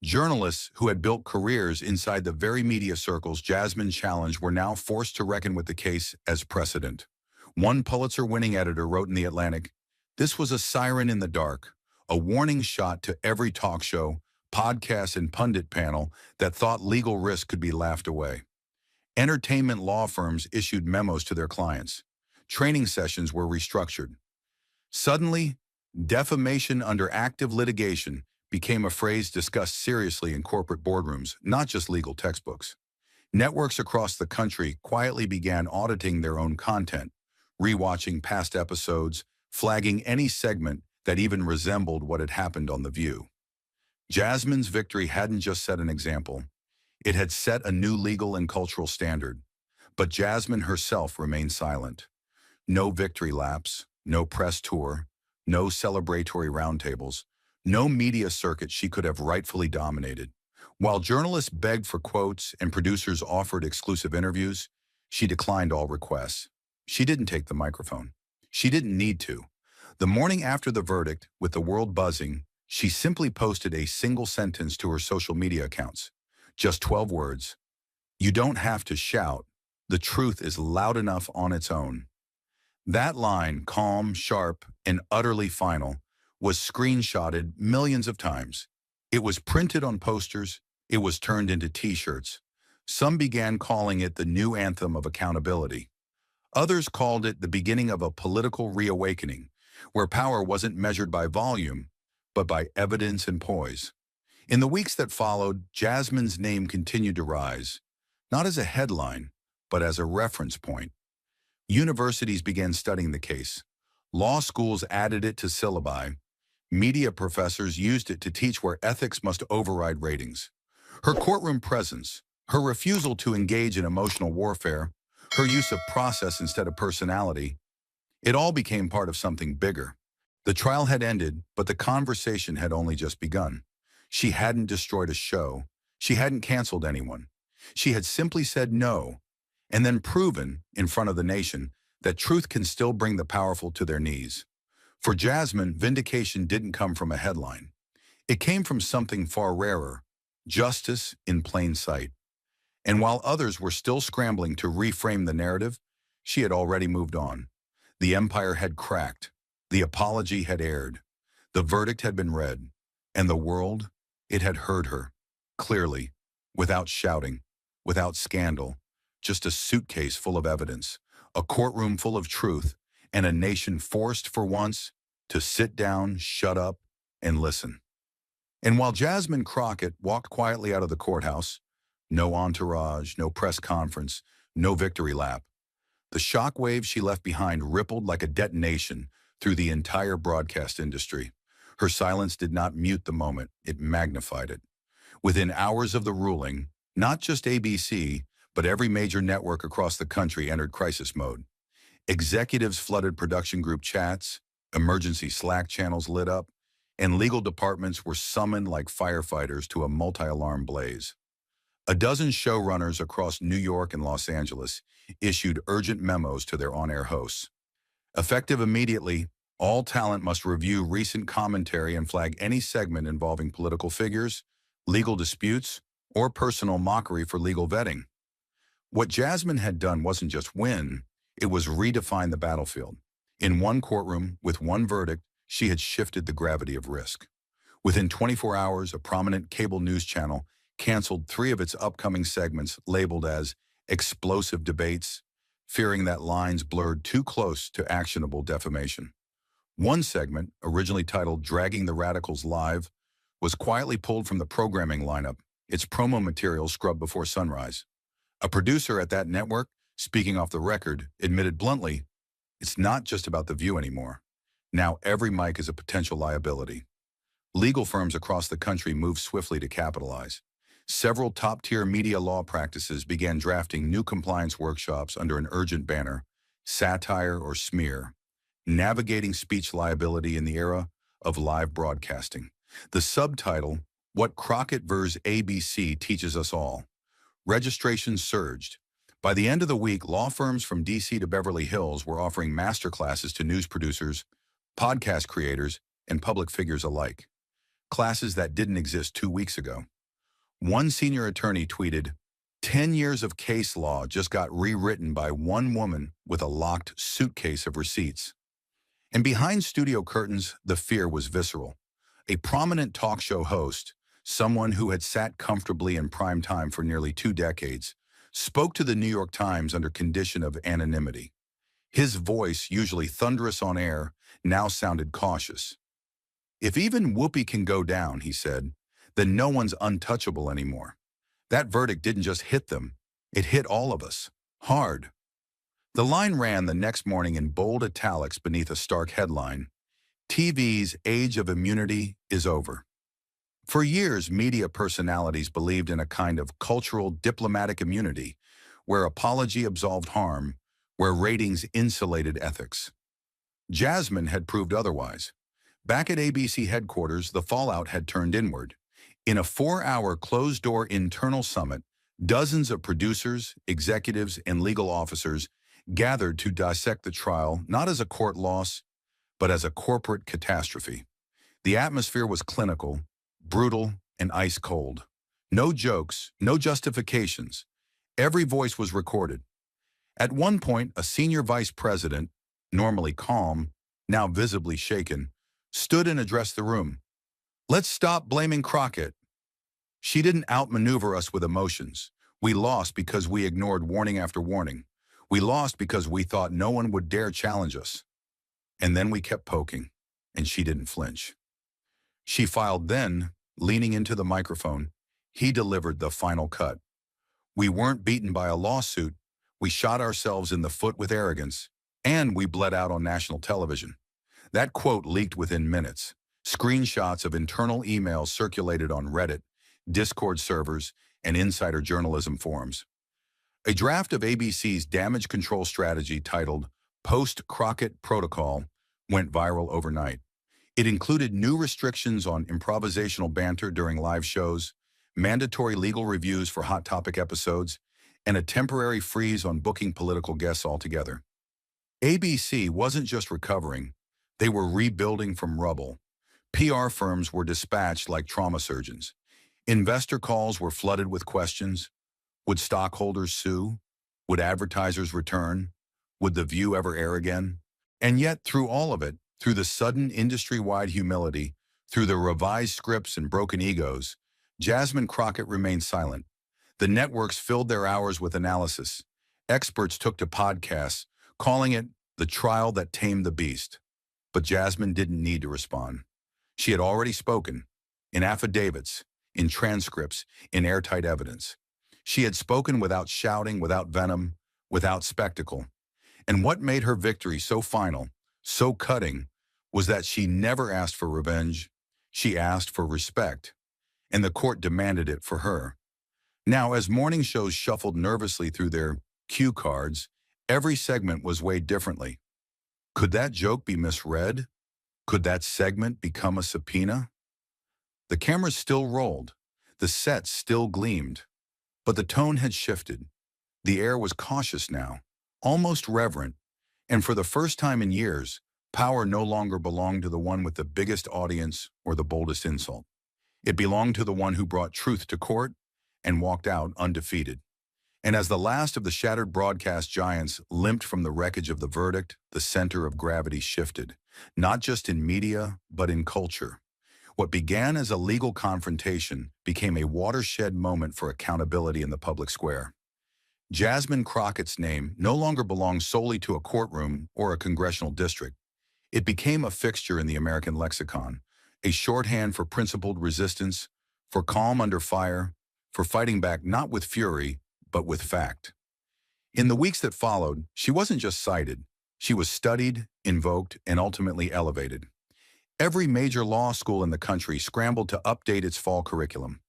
Journalists who had built careers inside the very media circles Jasmine challenged were now forced to reckon with the case as precedent. One Pulitzer-winning editor wrote in The Atlantic, "This was a siren in the dark, a warning shot to every talk show, podcast, and pundit panel that thought legal risk could be laughed away." Entertainment law firms issued memos to their clients. Training sessions were restructured. Suddenly, defamation under active litigation became a phrase discussed seriously in corporate boardrooms, not just legal textbooks. Networks across the country quietly began auditing their own content, rewatching past episodes, flagging any segment that even resembled what had happened on The View. Jasmine's victory hadn't just set an example. It had set a new legal and cultural standard. But Jasmine herself remained silent. No victory laps, no press tour, no celebratory roundtables, no media circuit she could have rightfully dominated. While journalists begged for quotes and producers offered exclusive interviews, she declined all requests. She didn't take the microphone. She didn't need to. The morning after the verdict, with the world buzzing, she simply posted a single sentence to her social media accounts. Just 12 words. "You don't have to shout. The truth is loud enough on its own." That line, calm, sharp, and utterly final, was screenshotted millions of times. It was printed on posters. It was turned into T-shirts. Some began calling it the new anthem of accountability. Others called it the beginning of a political reawakening, where power wasn't measured by volume, but by evidence and poise. In the weeks that followed, Jasmine's name continued to rise, not as a headline, but as a reference point. Universities began studying the case. Law schools added it to syllabi. Media professors used it to teach where ethics must override ratings. Her courtroom presence, her refusal to engage in emotional warfare, her use of process instead of personality, it all became part of something bigger. The trial had ended, but the conversation had only just begun. She hadn't destroyed a show. She hadn't canceled anyone. She had simply said no, and then proven, in front of the nation, that truth can still bring the powerful to their knees. For Jasmine, vindication didn't come from a headline. It came from something far rarer: justice in plain sight. And while others were still scrambling to reframe the narrative, she had already moved on. The empire had cracked. The apology had aired. The verdict had been read. And the world, it had heard her, clearly, without shouting, without scandal, just a suitcase full of evidence, a courtroom full of truth, and a nation forced for once to sit down, shut up, and listen. And while Jasmine Crockett walked quietly out of the courthouse, no entourage, no press conference, no victory lap, the shockwave she left behind rippled like a detonation through the entire broadcast industry. Her silence did not mute the moment, it magnified it. Within hours of the ruling, not just ABC, but every major network across the country entered crisis mode. Executives flooded production group chats, emergency Slack channels lit up, and legal departments were summoned like firefighters to a multi-alarm blaze. A dozen showrunners across New York and Los Angeles issued urgent memos to their on-air hosts. Effective immediately, all talent must review recent commentary and flag any segment involving political figures, legal disputes, or personal mockery for legal vetting. What Jasmine had done wasn't just win, it was redefine the battlefield. In one courtroom, with one verdict, she had shifted the gravity of risk. Within 24 hours, a prominent cable news channel canceled 3 of its upcoming segments labeled as explosive debates, fearing that lines blurred too close to actionable defamation. One segment, originally titled Dragging the Radicals Live, was quietly pulled from the programming lineup, its promo material scrubbed before sunrise. A producer at that network, speaking off the record, admitted bluntly, "It's not just about the view anymore. Now every mic is a potential liability." Legal firms across the country moved swiftly to capitalize. Several top-tier media law practices began drafting new compliance workshops under an urgent banner: satire or smear, navigating speech liability in the era of live broadcasting. The subtitle, What Crockett vs. ABC Teaches Us All. Registrations surged. By the end of the week, law firms from DC to Beverly Hills were offering masterclasses to news producers, podcast creators, and public figures alike. Classes that didn't exist 2 weeks ago. One senior attorney tweeted, 10 years of case law just got rewritten by one woman with a locked suitcase of receipts. And behind studio curtains, the fear was visceral. A prominent talk show host, someone who had sat comfortably in prime time for nearly 2 decades, spoke to the New York Times under condition of anonymity. His voice, usually thunderous on air, now sounded cautious. "If even Whoopi can go down," he said, "then no one's untouchable anymore." That verdict didn't just hit them, it hit all of us, hard. The line ran the next morning in bold italics beneath a stark headline: TV's age of immunity is over. For years, media personalities believed in a kind of cultural diplomatic immunity, where apology absolved harm, where ratings insulated ethics. Jasmine had proved otherwise. Back at ABC headquarters, the fallout had turned inward. In a 4-hour closed-door internal summit, dozens of producers, executives, and legal officers gathered to dissect the trial not as a court loss, but as a corporate catastrophe. The atmosphere was clinical, brutal, and ice cold. No jokes, no justifications. Every voice was recorded. At one point, a senior vice president, normally calm, now visibly shaken, stood and addressed the room. "Let's stop blaming Crockett. She didn't outmaneuver us with emotions. We lost because we ignored warning after warning. We lost because we thought no one would dare challenge us. And then we kept poking, and she didn't flinch." She filed then, leaning into the microphone. He delivered the final cut. "We weren't beaten by a lawsuit. We shot ourselves in the foot with arrogance, and we bled out on national television." That quote leaked within minutes. Screenshots of internal emails circulated on Reddit, Discord servers, and insider journalism forums. A draft of ABC's damage control strategy titled Post-Crockett Protocol went viral overnight. It included new restrictions on improvisational banter during live shows, mandatory legal reviews for hot topic episodes, and a temporary freeze on booking political guests altogether. ABC wasn't just recovering, they were rebuilding from rubble. PR firms were dispatched like trauma surgeons. Investor calls were flooded with questions. Would stockholders sue? Would advertisers return? Would The View ever air again? And yet, through all of it, through the sudden industry-wide humility, through the revised scripts and broken egos, Jasmine Crockett remained silent. The networks filled their hours with analysis. Experts took to podcasts, calling it the trial that tamed the beast. But Jasmine didn't need to respond. She had already spoken, in affidavits, in transcripts, in airtight evidence. She had spoken without shouting, without venom, without spectacle. And what made her victory so final, so cutting, was that she never asked for revenge. She asked for respect. And the court demanded it for her. Now, as morning shows shuffled nervously through their cue cards, every segment was weighed differently. Could that joke be misread? Could that segment become a subpoena? The cameras still rolled. The sets still gleamed. But the tone had shifted. The air was cautious now, almost reverent, and for the first time in years, power no longer belonged to the one with the biggest audience or the boldest insult. It belonged to the one who brought truth to court and walked out undefeated. And as the last of the shattered broadcast giants limped from the wreckage of the verdict, the center of gravity shifted, not just in media, but in culture. What began as a legal confrontation became a watershed moment for accountability in the public square. Jasmine Crockett's name no longer belonged solely to a courtroom or a congressional district. It became a fixture in the American lexicon, a shorthand for principled resistance, for calm under fire, for fighting back not with fury, but with fact. In the weeks that followed, she wasn't just cited. She was studied, invoked, and ultimately elevated. Every major law school in the country scrambled to update its fall curriculum.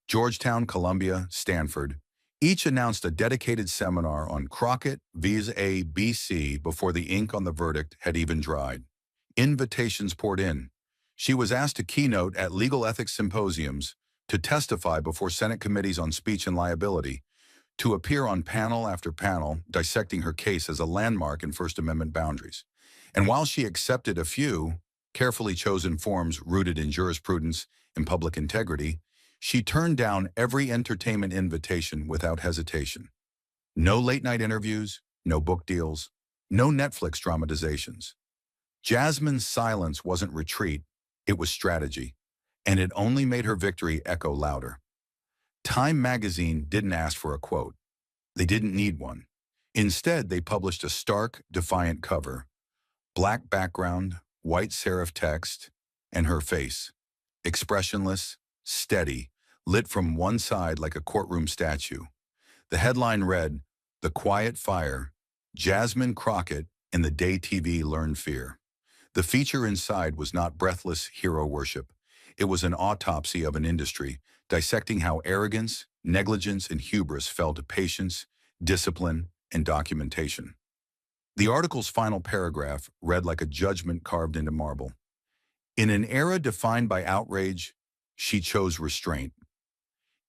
Georgetown, Columbia, Stanford, each announced a dedicated seminar on Crockett vs. ABC before the ink on the verdict had even dried. Invitations poured in. She was asked to keynote at legal ethics symposiums, to testify before Senate committees on speech and liability, to appear on panel after panel dissecting her case as a landmark in First Amendment boundaries. And while she accepted a few carefully chosen forms rooted in jurisprudence and public integrity, she turned down every entertainment invitation without hesitation. No late-night interviews, no book deals, no Netflix dramatizations. Jasmine's silence wasn't retreat, it was strategy, and it only made her victory echo louder. Time magazine didn't ask for a quote. They didn't need one. Instead, they published a stark, defiant cover. Black background, white serif text, and her face. Expressionless, steady, lit from one side like a courtroom statue. The headline read, "The Quiet Fire, Jasmine Crockett and the Day TV Learned Fear." The feature inside was not breathless hero worship. It was an autopsy of an industry, dissecting how arrogance, negligence, and hubris fell to patience, discipline, and documentation. The article's final paragraph read like a judgment carved into marble. In an era defined by outrage, she chose restraint.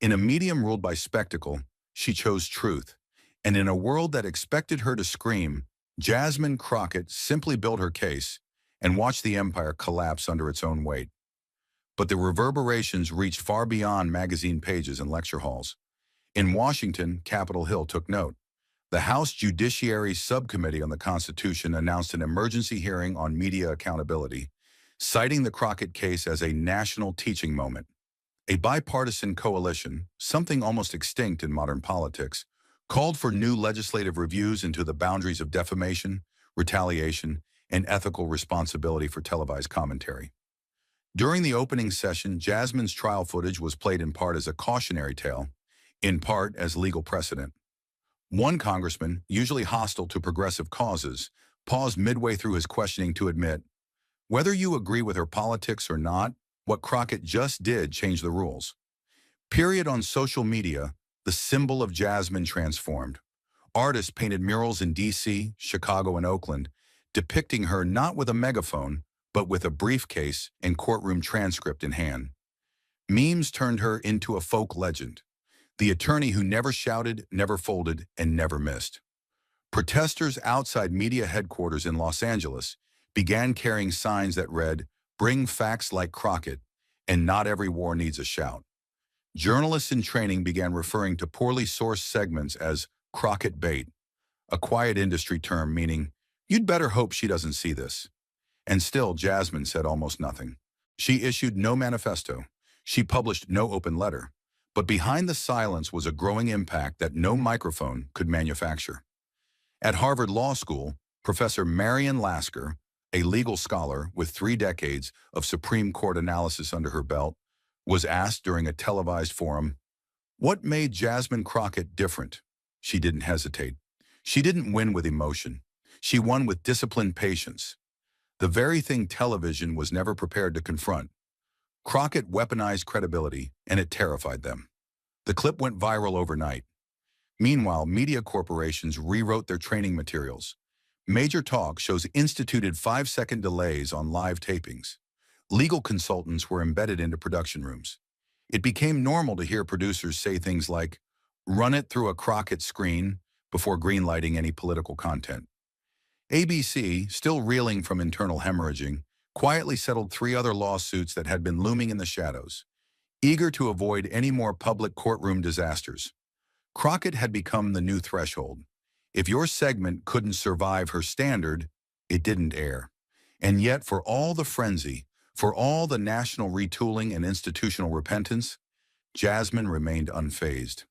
In a medium ruled by spectacle, she chose truth. And in a world that expected her to scream, Jasmine Crockett simply built her case and watched the empire collapse under its own weight. But the reverberations reached far beyond magazine pages and lecture halls. In Washington, Capitol Hill took note. The House Judiciary Subcommittee on the Constitution announced an emergency hearing on media accountability, citing the Crockett case as a national teaching moment. A bipartisan coalition, something almost extinct in modern politics, called for new legislative reviews into the boundaries of defamation, retaliation, and ethical responsibility for televised commentary. During the opening session, Jasmine's trial footage was played in part as a cautionary tale, in part as legal precedent. One congressman, usually hostile to progressive causes, paused midway through his questioning to admit, "Whether you agree with her politics or not, what Crockett just did changed the rules." Period. On social media, the symbol of Jasmine transformed. Artists painted murals in D.C., Chicago, and Oakland, depicting her not with a megaphone, but with a briefcase and courtroom transcript in hand. Memes turned her into a folk legend, the attorney who never shouted, never folded, and never missed. Protesters outside media headquarters in Los Angeles began carrying signs that read, "Bring facts like Crockett," and "Not every war needs a shout." Journalists in training began referring to poorly sourced segments as Crockett bait, a quiet industry term meaning, "You'd better hope she doesn't see this." And still, Jasmine said almost nothing. She issued no manifesto. She published no open letter. But behind the silence was a growing impact that no microphone could manufacture. At Harvard Law School, Professor Marian Lasker, a legal scholar with 3 decades of Supreme Court analysis under her belt, was asked during a televised forum, "What made Jasmine Crockett different?" She didn't hesitate. She didn't win with emotion. She won with disciplined patience. The very thing television was never prepared to confront. Crockett weaponized credibility, and it terrified them. The clip went viral overnight. Meanwhile, media corporations rewrote their training materials. Major talk shows instituted 5-second delays on live tapings. Legal consultants were embedded into production rooms. It became normal to hear producers say things like, "Run it through a Crockett screen," before greenlighting any political content. ABC, still reeling from internal hemorrhaging, quietly settled 3 other lawsuits that had been looming in the shadows, eager to avoid any more public courtroom disasters. Crockett had become the new threshold. If your segment couldn't survive her standard, it didn't air. And yet, for all the frenzy, for all the national retooling and institutional repentance, Jasmine remained unfazed.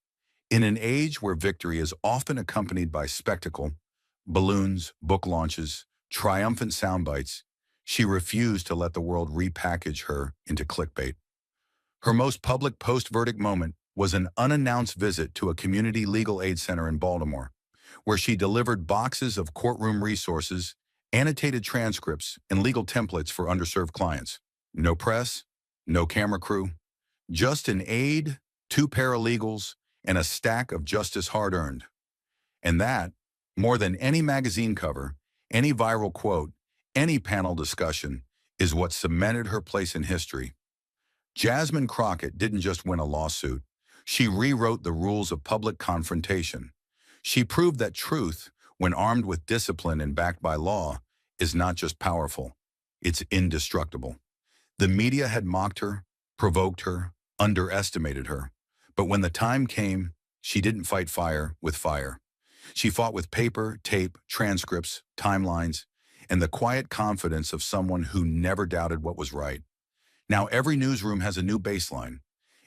In an age where victory is often accompanied by spectacle, balloons, book launches, triumphant soundbites, she refused to let the world repackage her into clickbait. Her most public post-verdict moment was an unannounced visit to a community legal aid center in Baltimore, where she delivered boxes of courtroom resources, annotated transcripts, and legal templates for underserved clients. No press, no camera crew, just an aide, 2 paralegals, and a stack of justice hard-earned. And that, more than any magazine cover, any viral quote, any panel discussion, is what cemented her place in history. Jasmine Crockett didn't just win a lawsuit. She rewrote the rules of public confrontation. She proved that truth, when armed with discipline and backed by law, is not just powerful, it's indestructible. The media had mocked her, provoked her, underestimated her. But when the time came, she didn't fight fire with fire. She fought with paper, tape, transcripts, timelines, and the quiet confidence of someone who never doubted what was right. Now every newsroom has a new baseline.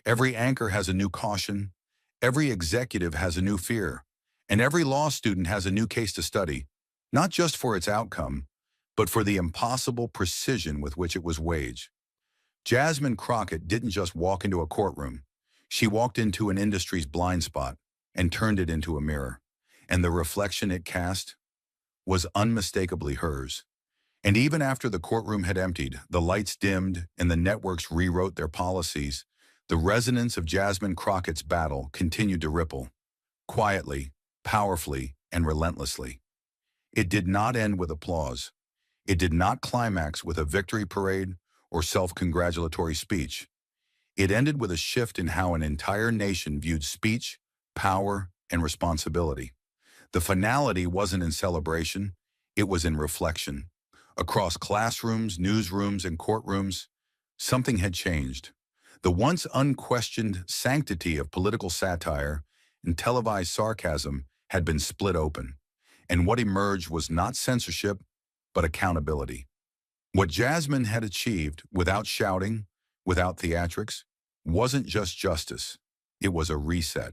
Every anchor has a new caution. Every executive has a new fear. And every law student has a new case to study, not just for its outcome, but for the impossible precision with which it was waged. Jasmine Crockett didn't just walk into a courtroom. She walked into an industry's blind spot and turned it into a mirror. And the reflection it cast was unmistakably hers. And even after the courtroom had emptied, the lights dimmed, and the networks rewrote their policies, the resonance of Jasmine Crockett's battle continued to ripple, quietly, powerfully, and relentlessly. It did not end with applause. It did not climax with a victory parade or self-congratulatory speech. It ended with a shift in how an entire nation viewed speech, power, and responsibility. The finality wasn't in celebration, it was in reflection. Across classrooms, newsrooms, and courtrooms, something had changed. The once unquestioned sanctity of political satire and televised sarcasm had been split open, and what emerged was not censorship, but accountability. What Jasmine had achieved without shouting, without theatrics, wasn't just justice, it was a reset.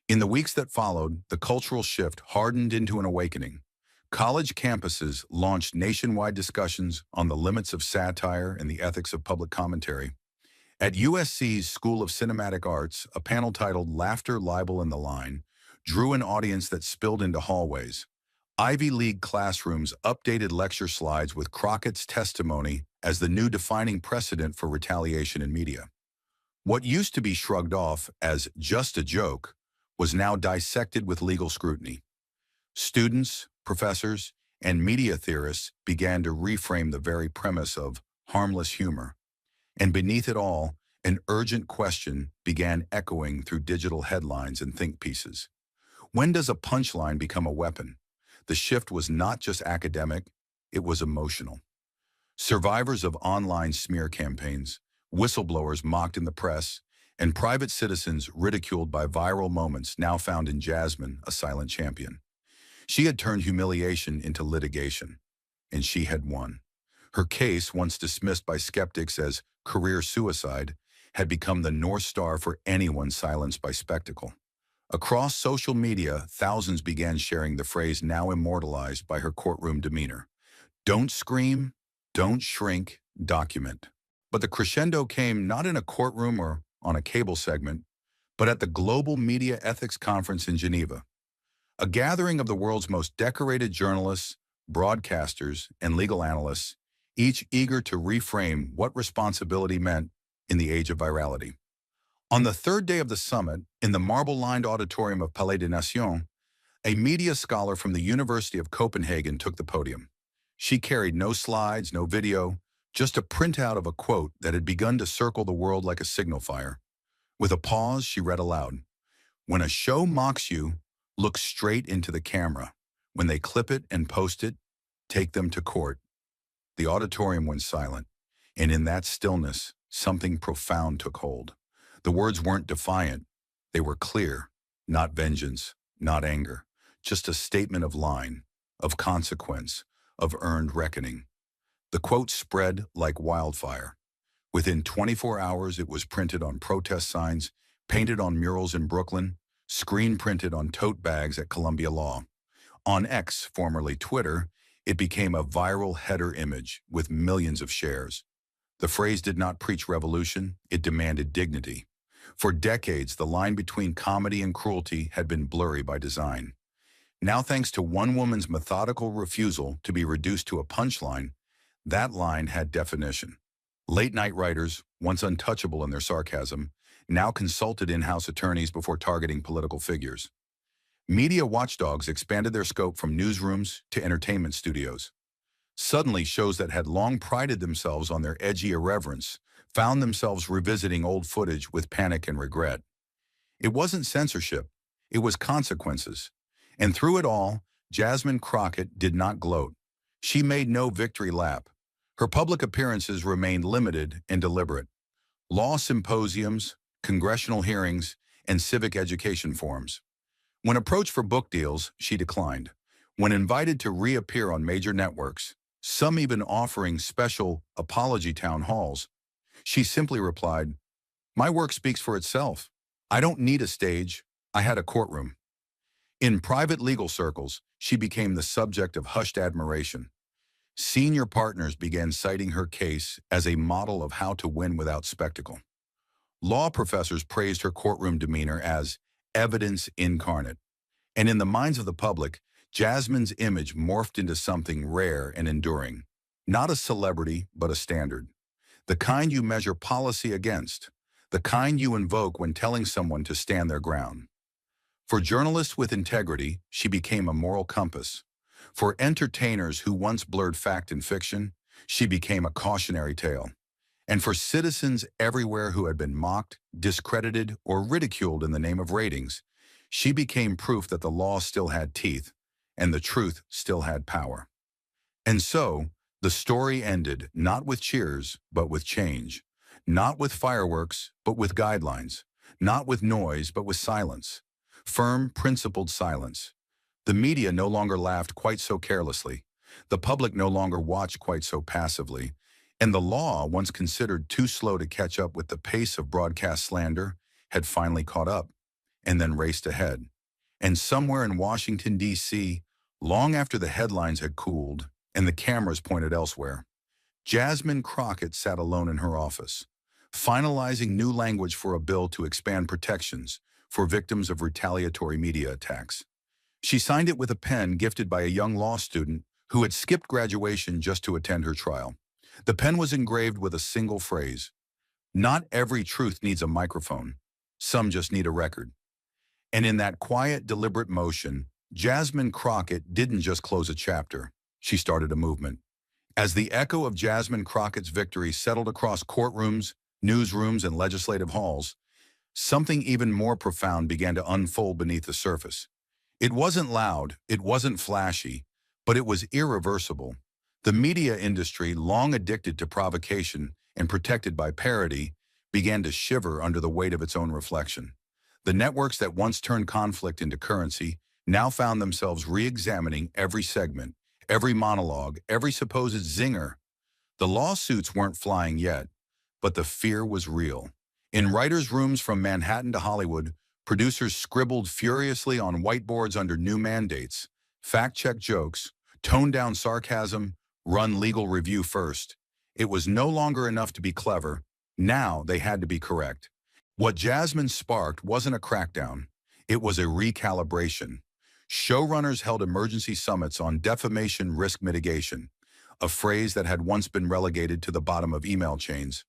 In the weeks that followed, the cultural shift hardened into an awakening. College campuses launched nationwide discussions on the limits of satire and the ethics of public commentary. At USC's School of Cinematic Arts, a panel titled Laughter, Libel, and the Line drew an audience that spilled into hallways. Ivy League classrooms updated lecture slides with Crockett's testimony as the new defining precedent for retaliation in media. What used to be shrugged off as just a joke was now dissected with legal scrutiny. Students, professors, and media theorists began to reframe the very premise of harmless humor. And beneath it all, an urgent question began echoing through digital headlines and think pieces. When does a punchline become a weapon? The shift was not just academic, it was emotional. Survivors of online smear campaigns, whistleblowers mocked in the press, and private citizens ridiculed by viral moments now found in Jasmine a silent champion. She had turned humiliation into litigation, and she had won. Her case, once dismissed by skeptics as career suicide, had become the North Star for anyone silenced by spectacle. Across social media, thousands began sharing the phrase now immortalized by her courtroom demeanor. Don't scream, don't shrink, document. But the crescendo came not in a courtroom or on a cable segment, but at the Global Media Ethics Conference in Geneva, a gathering of the world's most decorated journalists, broadcasters, and legal analysts, each eager to reframe what responsibility meant in the age of virality. On the third day of the summit, in the marble-lined auditorium of Palais des Nations, a media scholar from the University of Copenhagen took the podium. She carried no slides, no video, just a printout of a quote that had begun to circle the world like a signal fire. With a pause, she read aloud, "When a show mocks you, look straight into the camera. When they clip it and post it, take them to court." The auditorium went silent, and in that stillness, something profound took hold. The words weren't defiant. They were clear, not vengeance, not anger, just a statement of line, of consequence, of earned reckoning. The quote spread like wildfire. Within 24 hours, it was printed on protest signs, painted on murals in Brooklyn, screen printed on tote bags at Columbia Law. On X, formerly Twitter, it became a viral header image with millions of shares. The phrase did not preach revolution, it demanded dignity. For decades, the line between comedy and cruelty had been blurry by design. Now, thanks to one woman's methodical refusal to be reduced to a punchline, that line had definition. Late-night writers, once untouchable in their sarcasm, now consulted in-house attorneys before targeting political figures. Media watchdogs expanded their scope from newsrooms to entertainment studios. Suddenly, shows that had long prided themselves on their edgy irreverence found themselves revisiting old footage with panic and regret. It wasn't censorship, it was consequences. And through it all, Jasmine Crockett did not gloat. She made no victory lap. Her public appearances remained limited and deliberate. Law symposiums, congressional hearings, and civic education forums. When approached for book deals, she declined. When invited to reappear on major networks, some even offering special apology town halls, she simply replied, "My work speaks for itself. I don't need a stage. I had a courtroom." In private legal circles, she became the subject of hushed admiration. Senior partners began citing her case as a model of how to win without spectacle. Law professors praised her courtroom demeanor as evidence incarnate. And in the minds of the public, Jasmine's image morphed into something rare and enduring. Not a celebrity, but a standard. The kind you measure policy against. The kind you invoke when telling someone to stand their ground. For journalists with integrity, she became a moral compass. For entertainers who once blurred fact and fiction, she became a cautionary tale. And for citizens everywhere who had been mocked, discredited, or ridiculed in the name of ratings, she became proof that the law still had teeth and the truth still had power. And so, the story ended not with cheers, but with change. Not with fireworks, but with guidelines. Not with noise, but with silence. Firm, principled silence. The media no longer laughed quite so carelessly. The public no longer watched quite so passively. And the law, once considered too slow to catch up with the pace of broadcast slander, had finally caught up, and then raced ahead. And somewhere in Washington, D.C., long after the headlines had cooled and the cameras pointed elsewhere, Jasmine Crockett sat alone in her office, finalizing new language for a bill to expand protections for victims of retaliatory media attacks. She signed it with a pen gifted by a young law student who had skipped graduation just to attend her trial. The pen was engraved with a single phrase: "Not every truth needs a microphone. Some just need a record." And in that quiet, deliberate motion, Jasmine Crockett didn't just close a chapter. She started a movement. As the echo of Jasmine Crockett's victory settled across courtrooms, newsrooms, and legislative halls, something even more profound began to unfold beneath the surface. It wasn't loud, it wasn't flashy, but it was irreversible. The media industry, long addicted to provocation and protected by parody, began to shiver under the weight of its own reflection. The networks that once turned conflict into currency now found themselves re-examining every segment, every monologue, every supposed zinger. The lawsuits weren't flying yet, but the fear was real. In writers' rooms from Manhattan to Hollywood, producers scribbled furiously on whiteboards under new mandates: fact-check jokes, tone down sarcasm, run legal review first. It was no longer enough to be clever. Now they had to be correct. What Jasmine sparked wasn't a crackdown. It was a recalibration. Showrunners held emergency summits on defamation risk mitigation, a phrase that had once been relegated to the bottom of email chains.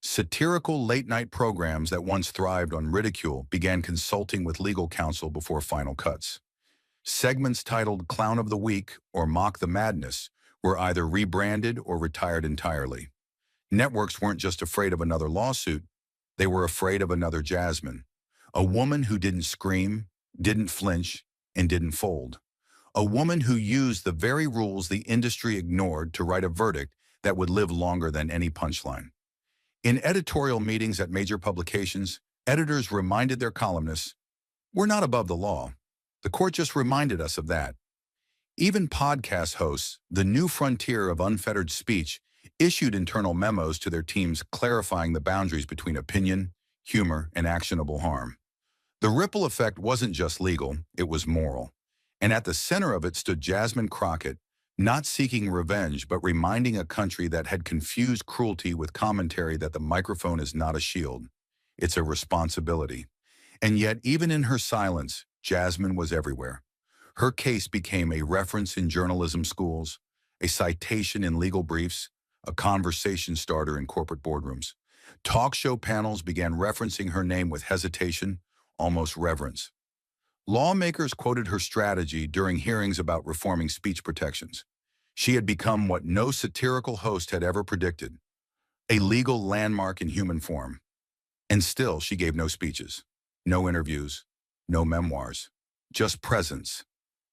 Satirical late-night programs that once thrived on ridicule began consulting with legal counsel before final cuts. Segments titled Clown of the Week or Mock the Madness were either rebranded or retired entirely. Networks weren't just afraid of another lawsuit, they were afraid of another Jasmine. A woman who didn't scream, didn't flinch, and didn't fold. A woman who used the very rules the industry ignored to write a verdict that would live longer than any punchline. In editorial meetings at major publications, editors reminded their columnists, "We're not above the law. The court just reminded us of that." Even podcast hosts, the new frontier of unfettered speech, issued internal memos to their teams clarifying the boundaries between opinion, humor, and actionable harm. The ripple effect wasn't just legal, it was moral. And at the center of it stood Jasmine Crockett, not seeking revenge, but reminding a country that had confused cruelty with commentary that the microphone is not a shield. It's a responsibility. And yet, even in her silence, Jasmine was everywhere. Her case became a reference in journalism schools, a citation in legal briefs, a conversation starter in corporate boardrooms. Talk show panels began referencing her name with hesitation, almost reverence. Lawmakers quoted her strategy during hearings about reforming speech protections. She had become what no satirical host had ever predicted, a legal landmark in human form. And still, she gave no speeches, no interviews, no memoirs, just presence.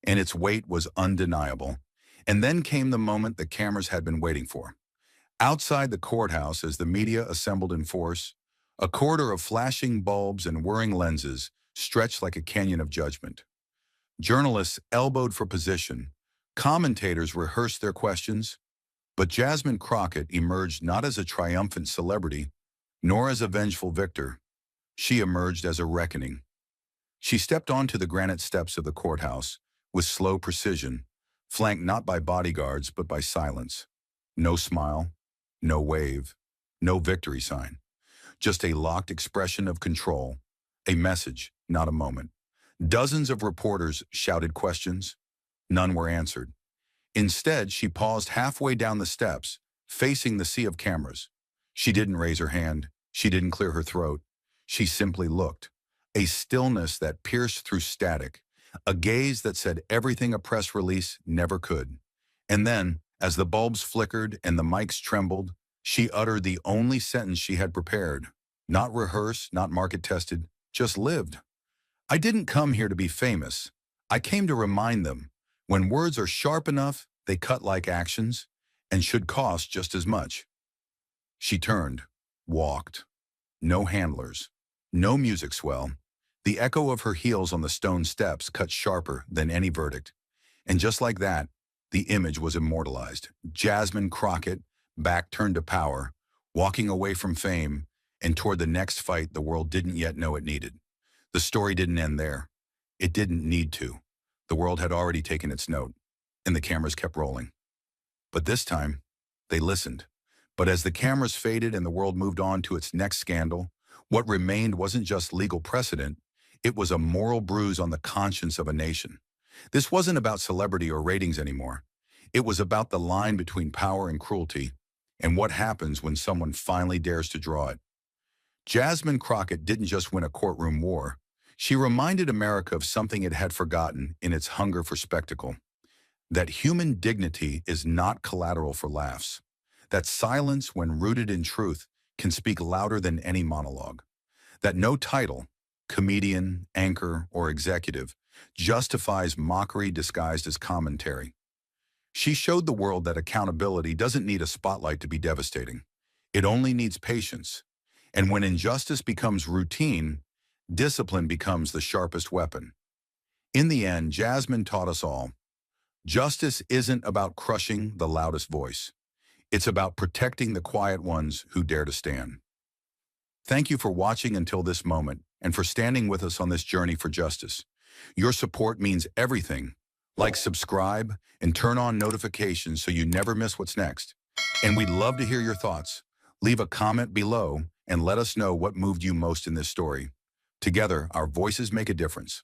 And its weight was undeniable. And then came the moment the cameras had been waiting for. Outside the courthouse, as the media assembled in force, a corridor of flashing bulbs and whirring lenses stretched like a canyon of judgment. Journalists elbowed for position. Commentators rehearsed their questions. But Jasmine Crockett emerged not as a triumphant celebrity, nor as a vengeful victor. She emerged as a reckoning. She stepped onto the granite steps of the courthouse with slow precision, flanked not by bodyguards but by silence. No smile, no wave, no victory sign. Just a locked expression of control, a message, not a moment. Dozens of reporters shouted questions. None were answered. Instead, she paused halfway down the steps, facing the sea of cameras. She didn't raise her hand. She didn't clear her throat. She simply looked. A stillness that pierced through static. A gaze that said everything a press release never could. And then, as the bulbs flickered and the mics trembled, She uttered the only sentence she had prepared. Not rehearsed, not market-tested, just lived. I didn't come here to be famous. I came to remind them, when words are sharp enough, they cut like actions, and should cost just as much. She turned, walked. No handlers, no music swell. The echo of her heels on the stone steps cut sharper than any verdict. And just like that, the image was immortalized. Jasmine Crockett, back turned to power, walking away from fame, and toward the next fight the world didn't yet know it needed. The story didn't end there. It didn't need to. The world had already taken its note, and the cameras kept rolling. But this time, they listened. But as the cameras faded and the world moved on to its next scandal, what remained wasn't just legal precedent, it was a moral bruise on the conscience of a nation. This wasn't about celebrity or ratings anymore. It was about the line between power and cruelty, and what happens when someone finally dares to draw it. Jasmine Crockett didn't just win a courtroom war. She reminded America of something it had forgotten in its hunger for spectacle. That human dignity is not collateral for laughs. That silence, when rooted in truth, can speak louder than any monologue. That no title, comedian, anchor, or executive, justifies mockery disguised as commentary. She showed the world that accountability doesn't need a spotlight to be devastating. It only needs patience. And when injustice becomes routine, discipline becomes the sharpest weapon. In the end, Jasmine taught us all, justice isn't about crushing the loudest voice. It's about protecting the quiet ones who dare to stand. Thank you for watching until this moment and for standing with us on this journey for justice. Your support means everything. Like, subscribe, and turn on notifications so you never miss what's next. And we'd love to hear your thoughts. Leave a comment below and let us know what moved you most in this story. Together, our voices make a difference.